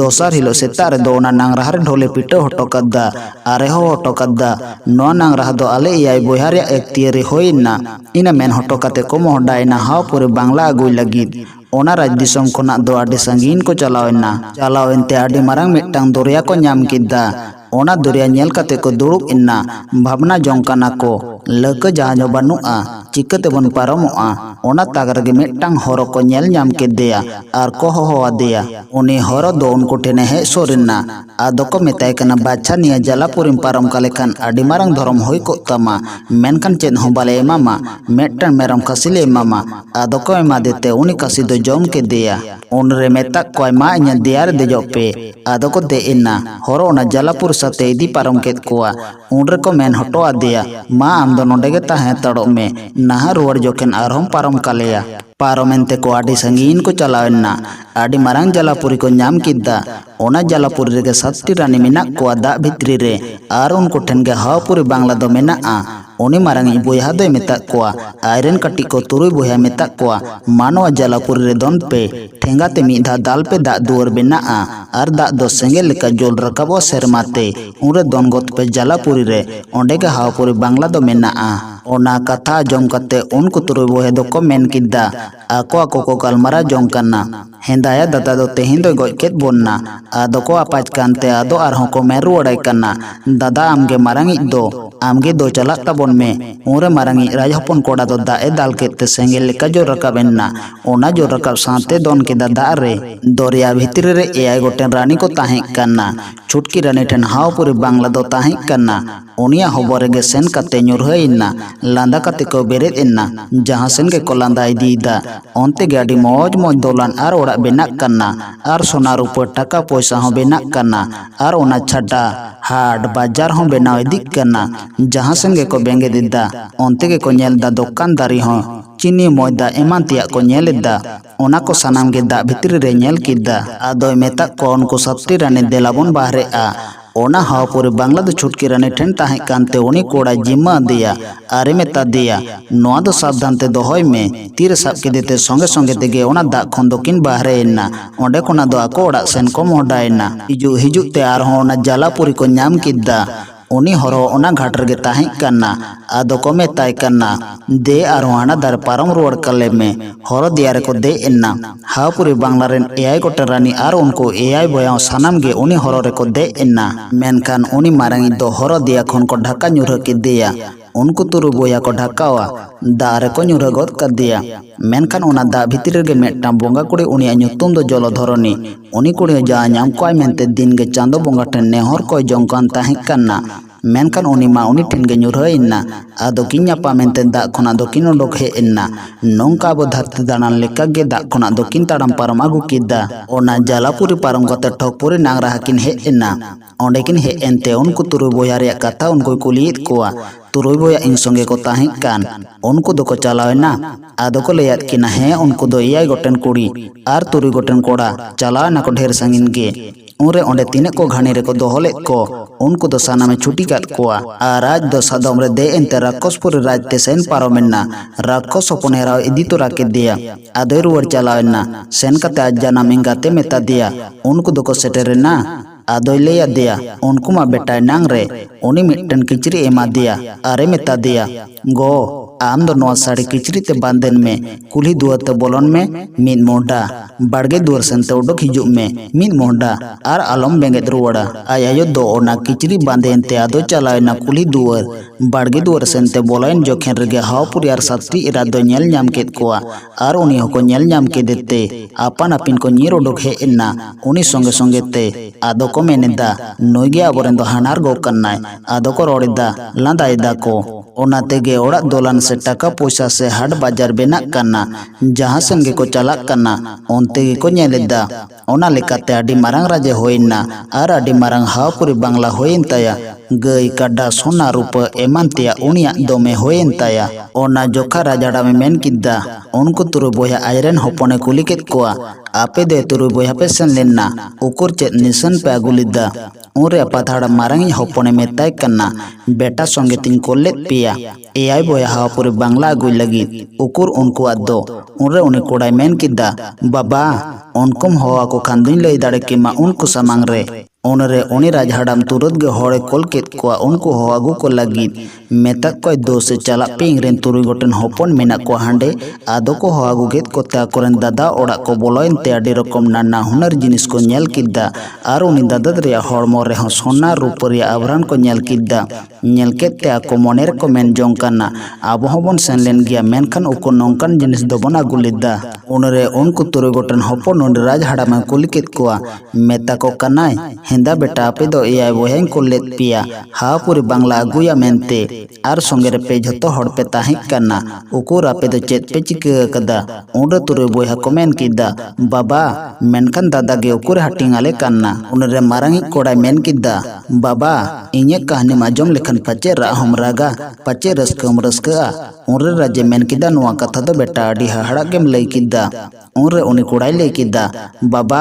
दोसर हिलो सेतारे दो ओना नांगराहा रे ढोले पिटो हटो कद्दा आरे हो हटो कद्दा नो नांगराहा दो आले एयाय बोया रे एकतियरी होइना इना मेन हटो कते को मोहडाइना हाव पुरे बांग्ला आगुई लगिद ओना राज दिसम खोना दो आडी संगीन को चलावेनते आडी मारांग मिट्टांग दोरिया को ñam किदा ओना दुरिया ñel कते को दुड़ुब इन्ना भावना जोंकाना को लक जहाजो बानुआ चिकते बन पारमोआ ओना तागरगे मिट्टांग हरो को ñel ñam केदेया आर को होहोआदेया उनी हरो दो उनको टेने हे सोरिना आदो को मेताय कना बाच्छा निया जलापुरिम पारम कालेखान आडी मारांग धरम होई को तमा मेनखान चेद हो बाले एमामा मेट्टांग मेरम खसिले एमामा आदो को एमा देते उनी कसी दो जम केदेया उनरे मेता कोय मा इña दियार देजो पे आदो को दे इन्ना हरो ओना जलापुर साथे इदी पारम केत कोआ उनरे को मेन हटो आदेया मा आम दो नोंडे गे ताहे तड़ो में नाहा रुवाड़ जोकेन आरहोम पारम कालेया पारमेंते को आडी संगीन को चलावेना आडी मारांग जलापुरी को ñam किदा ओना जलापुरी रेगे 7टी रानी मेना कोआ दा भित्री रे आर उनको ठेन गे हावपुरी बांग्ला दो मेनाआ उनी मारांग बोया दो मेता कोआ आयरन कटी को तुरुई बोया मेता कोआ मानवा जलापुरी रे दोन पे ठेंगाते मिधा दाल पे दा दुआर बेनाआ आर दा दो सेंगेल लेका जोल रकाबो सेरमाते उनरे दोन गोत पे जलापुरी रे ओंडे गे हावपुरी बांग्ला दो मेनाआ ओना कथा जम कते उनको तुरुई बोया दो को मेन किदा आको आको को गलमारा जोंकाना हेंदाया दादा दो तेहिन दो गoj केत बोन्ना आदो को आपाज कानते आदो आरहों को मेन रुवाड़ाय कना दादा आमगे मारांगी दो आमगे दो चलाक ताबोन में उरे मारांगी राज हपन कोड़ा दो दाए दाल केते सेंगेल लेका जो रकाबेन्ना ओना जो रकाब साथे दोन के दादा रे दोरिया भितरी रे एयाय गोटेन रानी को ताहे कना छुटकी रानी ठेन हावपुरी बांग्ला दो ताहे कना उनिया हबरे गे सेन कते ᱧᱩᱨᱦᱟᱹᱭᱤᱱᱟ लांदा कते को बेरेद इन्ना जहां सेन गे को लांदा इदीदा ओनते गे आडी मौज मौज दोलान आर ओड़ा बेनाक कना आर सोना रूपा टाका पैसा हो बेनाक कना आर ओना छाटा हाट बाजार हो बेनाव इदिक कना जहां सेन गे को बेंगे दिदा ओनते गे को ñelदा दुकानदारी हो चीनी मोयदा एमान तिया को ñelदा ओना को सनाम गे दा भितरी रे ñel किदा आदोय मेता को उनको 7टी रानी देलाबोन बाहरे आ ओना हावपुरी बांग्ला दो छुटकी रानी ठेन ताहे कानते उनी कोड़ा जिम्मा दिया आरे मेता दिया नोआ दो सावधान ते दोहोय में तीर साब के देते संगे संगे तेगे ओना दा खन दोकिन बाहरे इन्ना ओंडे कोना दो आको ओड़ा सेन को मोहडाइना हिजु ते आरहों ओना जलापुरी को ñam किदा उनी हरो ओना घाट रगे ताहे कना आदो को मेताय कना दे आरहों आना दार पारम रुवाड़ कले में हरो दियारे को दे इन्ना हावपुरी बांग्ला रेन एयाय गोटेन रानी आर उनको एयाय बोया सानाम गे उनी हरो रे को दे इन्ना मेनखान उनी मारांगी दो हरो दिया खन को ढाका ñurha किदेया उनको तुरु बोया को ढाकावा दारे को ñurha गोद कदिया मेनखान ओना दा भितरी गे मेट्टां बोंगा कुड़ी उनिया ñutum दो जलधरनी उनी कुड़ी जा ñam कोय मेनते दिन गे चांदो बोंगा ठेन नेहर कोय जोंकान ताहे कना मेनखान उनी मा उनी ठेन गे ᱧᱩᱨᱦᱟᱹᱭᱮᱱᱟ ᱟᱫᱚ ᱠᱤᱱ ᱧᱟᱯᱟᱢᱮᱱᱛᱮ ᱫᱟᱜ ᱠᱷᱚᱱᱟᱜ ᱫᱚ ᱠᱤᱱ ᱚᱰᱚᱠ ᱦᱮᱡ ᱮᱱᱟ ᱱᱚᱝᱠᱟ ᱟᱵᱚ ᱫᱷᱟᱹᱨᱛᱤ ᱫᱟᱬᱟᱱ ᱞᱮᱠᱟ ᱜᱮ ᱫᱟᱜ ᱠᱷᱚᱱᱟᱜ ᱫᱚ ᱠᱤᱱ ᱛᱟᱲᱟᱢ ᱯᱟᱨᱚᱢ ᱟᱹᱜᱩ ᱠᱮᱫᱟ ᱚᱱᱟ ᱡᱟᱞᱟᱯᱩᱨᱤ ᱯᱟᱨᱚᱢ ᱠᱟᱛᱮ ᱴᱷᱚᱠᱯᱩᱨᱤ ᱱᱟᱝᱨᱟ ᱦᱟᱹᱠᱤᱱ ᱦᱮᱡ ᱮᱱᱟ ᱚᱸᱰᱮ ᱠᱤᱱ ᱦᱮᱡ ᱮᱱᱛᱮ ᱩᱱᱠᱩ ᱛᱩᱨᱩᱭ ᱵᱚᱭᱦᱟ ᱨᱮᱭᱟᱜ ᱠᱟᱛᱷᱟ ᱩᱱᱠᱩᱭ ᱠᱩᱞᱤᱭᱮᱫ ᱠᱚᱣᱟ तुरुई बोया इन संगे को ताहें कान उनको दो को चलावेना आदो को लेयात किना है उनको दो एयाय गोटेन कुड़ी आर तुरुई गोटेन कोड़ा चलावेना को ढेर संगिन गे उनरे ओंडे तीने को घानी रे को दोहले को उनको दो साना में छुट्टी काट कोआ आर राज दो सादम रे दे एंते राक्षसपुर राज ते सेन पारोमेना राक्षस होपन हेराव इदी तो राके दिया आदो रुवर चलावेना सेन कते आज जाना मिंगाते मेता दिया उनको दो को सेटेरेना आदोय लेया दिया उनको मा बेटा नांग रे उनी मिट्टन किचरी एमा दिया अरे मेता दिया गो आम दो नवा साड़ी किचरी ते बांधन में कुली दुआर ते बोलन में मीन मोंडा बाड़गे दुआर सेंते उडोक हिजुक में मीन मोंडा आर आलम बेंगेत रुवाड़ा आयायो दो ओना किचरी बांधेन ते आदो चलावेना कुली दुआर बाड़गे दुआर सेंते बोलाइन जोखेन रेगे हावपुरी आर सात्री इरा दो नेल ᱧᱟᱢ केद कोआ आर उनी होको नेल ᱧᱟᱢ केदेते आपान आपिन को ᱧᱤᱨ उडोक हे एना उनी संगे संगे ते आदो को मेनेदा नोइगे आबोरेन दो हानार गो कन्नाय आदो को रोड़ेदा लांदायदा को ओना तेगे ओड़ा दोलान से टाका पैसा से हाट बाजार बेना कन्ना जहां संगे को चलाक कन्ना ओनते को नेलेदा ओना लेकाते आडी मारांग राजे होइना आर आडी मारांग हावपुरी बांग्ला होइन ताया गई काडा सोना रूप एमान तिया उनिया दोमे होइन ताया ओना जोखा राजाड़ा में मेन किद्दा उनको तुरुई बोया आयरन होपने कुली केत कोआ आपे दे तुरुई बोया पे सेन लेना उकुर चेत निसन पे अगुलिदा उनरे अपाथाड़ा मारांगी होपने मेताय कन्ना बेटा संगे तीन कोल्लेत पिया एआई बोया हावपुरी बांग्ला अगुई लगी उकुर उनको आदो उनरे उन्हें कोड़ाई मेन किद्दा बाबा उनकुम होआ को खांदुन लई दाड़े किमा उनको समांग रे उनरे उनी राज हड़ाम तुरत गे होड़े कोल केत कोआ उनको हो आगु को लगी मेता कोई दो से चला पिंग रेन तुरुई गोटेन होपन मेना को हांडे आदो को हो आगु गेत को ता कोरेन दादा ओड़ा को बोलोइन ते आडी रकम नाना हुनर जिनिस को नेल किद्दा आर उनी दादा रिया हड़मो रे सोना रूप रिया आभरण को नेल किद्दा नेल केत ते आको मोनेर को मेन जोंग काना आबो होबन सेन लेन गिया मेनखान उको नोंकान जिनिस दो बन आगु लिद्दा उनरे उनको तुरुई गोटेन होपन उन राज हड़ाम कुली केत कोआ मेता को कनाय हिंदा बेटा आपे दो एआई बोहें को लेत पिया हावपुरी बांग्ला अगुया मेनते आर संगे रे पे झतो हड़ पे ताहें कना उकुर आपे दो चेत पे चिका कदा उनरे तुरुई बोया को मेन किदा बाबा मेनखान दादा गे उकुर हटिंग आले कना उनरे मारांगी कोड़ाई मेन किदा बाबा इnye कहानी माजम लेखन पचे राहम रागा पचे रस्कम रस्का उनरे राजे मेन किदा नुआ कथा दो बेटा आडी हाड़ा गेम लई किदा उनरे उनी कोड़ाई लई किदा बाबा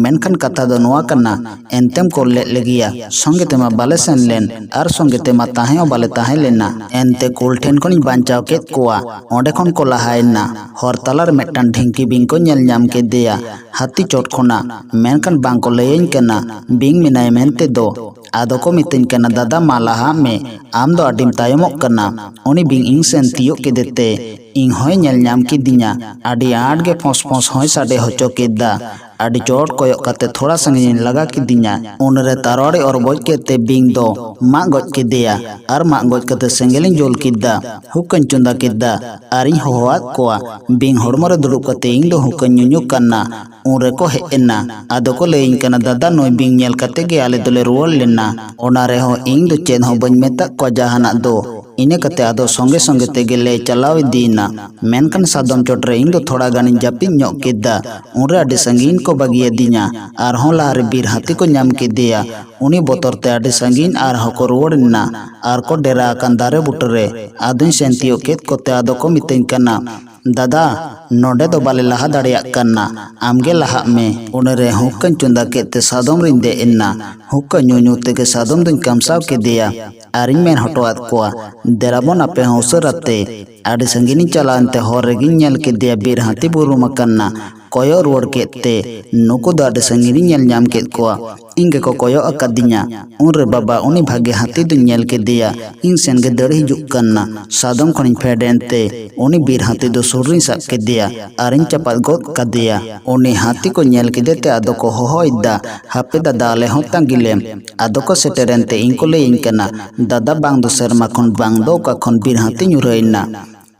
मेनखान कथा दो नुआ कना एंतेम को ले लगिया संगे तेमा बाले सेन लेन आर संगे तेमा ताहें बाले ताहें लेना एंते कोल ठेन कोनी बांचाव केत कोआ ओंडे खन को लहायना हर तलार मेटन ढिंकी बिंग को नेल ᱧᱟᱢ केदेया हाथी चोट खोना मेनखान बांग को लेयन कना बिंग मिनाय मेनते दो आदो को मितन कना दादा मालाहा में आम दो आडिम तायमोक कना उनी बिंग इंग सेन तियो केदेते इंग होय नेल ᱧᱟᱢ किदिया आडी आड गे फोस फोस होय साडे होचो केदा आडी चोट कोयो कते थोड़ा संगिन लगा किदिया उनरे तारोड़े और बोज केते बिंग दो मा गोज केदेया आर मा गोज कते सेंगेलिन जोल किदा हुकन चुंदा किदा आरी होवात कोआ बिंग हड़मो रे दुड़ुब कते इंग दो हुकन ᱧᱩᱧᱩ कना उनरे को हे एना आदो को लेइन कना दादा नोय बिंग नेल कते गे आले दोले रुवार लेना ओना रे हो इंग दो चेन हो बन मेता को जहाना दो इने कते आदो संगे संगे तेगे ले चलाव दीना मेनखान सादम चोटरे इंग दो थोड़ा गानी जापिन ᱧᱚᱜ केदा उनरे आडी संगीन को बगिए दिया आर हों लारे बीर हाथी को ᱧᱟᱢ केदेया उनी बोतर ते आडी संगीन आर हको रुवारना आर को डेरा अकान दारे बुटरे आदुन सेंतियो केत कोते आदो को मितेन कना दादा नोडे दो बाले लहा दाड़िया कना आमगे लहा में उनरे हुक्कन चुंदा केते सादम रिंदे इन्ना हुक्का ᱧᱩᱧᱩ तेगे सादम दुन कमसाव केदेया आरिन मेन हटोआत कोआ देराबोन आपे होसराते आडी संगीनी चलानते होर रेगिन नेल केदेया बीर हाथी बुरु मकन्ना कोयो रुवार केते नुको दो आडी संगीनी नेल ᱧᱟᱢ केत कोआ इंगे को कोयो अकादिया उनरे बाबा उनी भागे हाथी दुन नेल केदेया इन सेन गे दड़ हिजुक कन्ना सादम खनिन फेडेंते उनी बीर हाथी दो सुरिन साब केदेया आरिन चपात गोद कदेया उनी हाथी को नेल केदेते आदो को होहोइदा हापे दादा आले हों तांगिलेम आदो को सेटेरेंते इनको लेइन कना दादा बांग दो सेरमा खन बांग दो का खन बीर हाथी ᱧᱩᱨᱦᱟᱹᱭᱱᱟ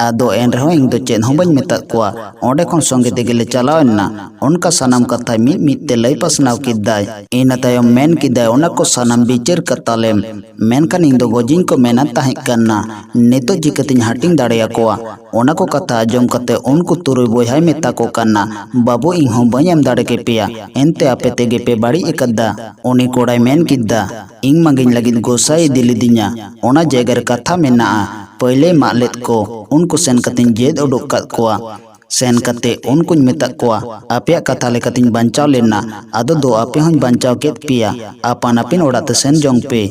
आदो एन रहो इंग दो चेन हों बन मेता कोआ ओंडे खन संगे तेगेले चलावना उनका सनाम कथा मित मित ते लई पसनाव किद्दाय इना तायम मेन किद्दाय ओना को सनाम बिचार कतालेम मेनखान इंग दो गोजिन को मेना ताहे कन्ना नेतो जिकतिन हाटिंग दाड़ेया कोआ ओना को कथा आजम कते उनको तुरुय बोयहाय मेता को कन्ना बाबू इंग हों बन एम दाड़े के पेया एनते आपे तेगे पे बाड़ी एकद्दा उनी कोड़ाय मेन किद्दा इंग मांगिन लगिन गोसाई दिलिदिnya ओना जयगर कथा मेना पहले मालेत को उनको सेन कतिन जेद उडुक कत कोआ सेन कते उनको मेता कोआ आपेया कथा लेकतिन बंचाव लेना आदो दो आपे हन बंचाव केत पिया आपान आपिन ओड़ाते सेन जोंग पे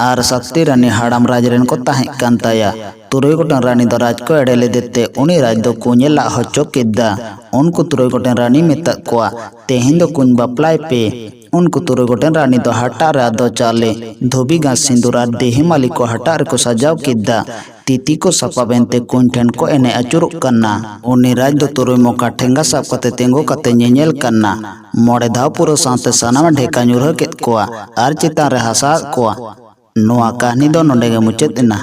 आर सत्ती रानी हाड़ाम राज रेन को ताहे कान ताया तुरुय गोटेन रानी दो राज को एड़े लेदेते उनी राज दो कुñे ला होचो केद्दा उनको तुरुय गोटेन रानी मेता कोआ तेहेन दो कुñ बापलाय पे उनको तुरुय गोटेन रानी दो हटा रे आदो चाले धोबी गांस सिंदूर आर देहे माली को हटा रे को सजाव किद्दा तिती को सपा बेनते कुñ ठेन को एने अचुरुक कन्ना उनी राज दो तुरुय मोका ठेंगा साब कते तेंगो कते ñeñel कन्ना मोड़े धाव पुरो सावते सानाम ढेका ñुरह केत कोआ आर चितान रे हसा कोआ नोआ कहानी दो नोंडे गे मुचाद एना।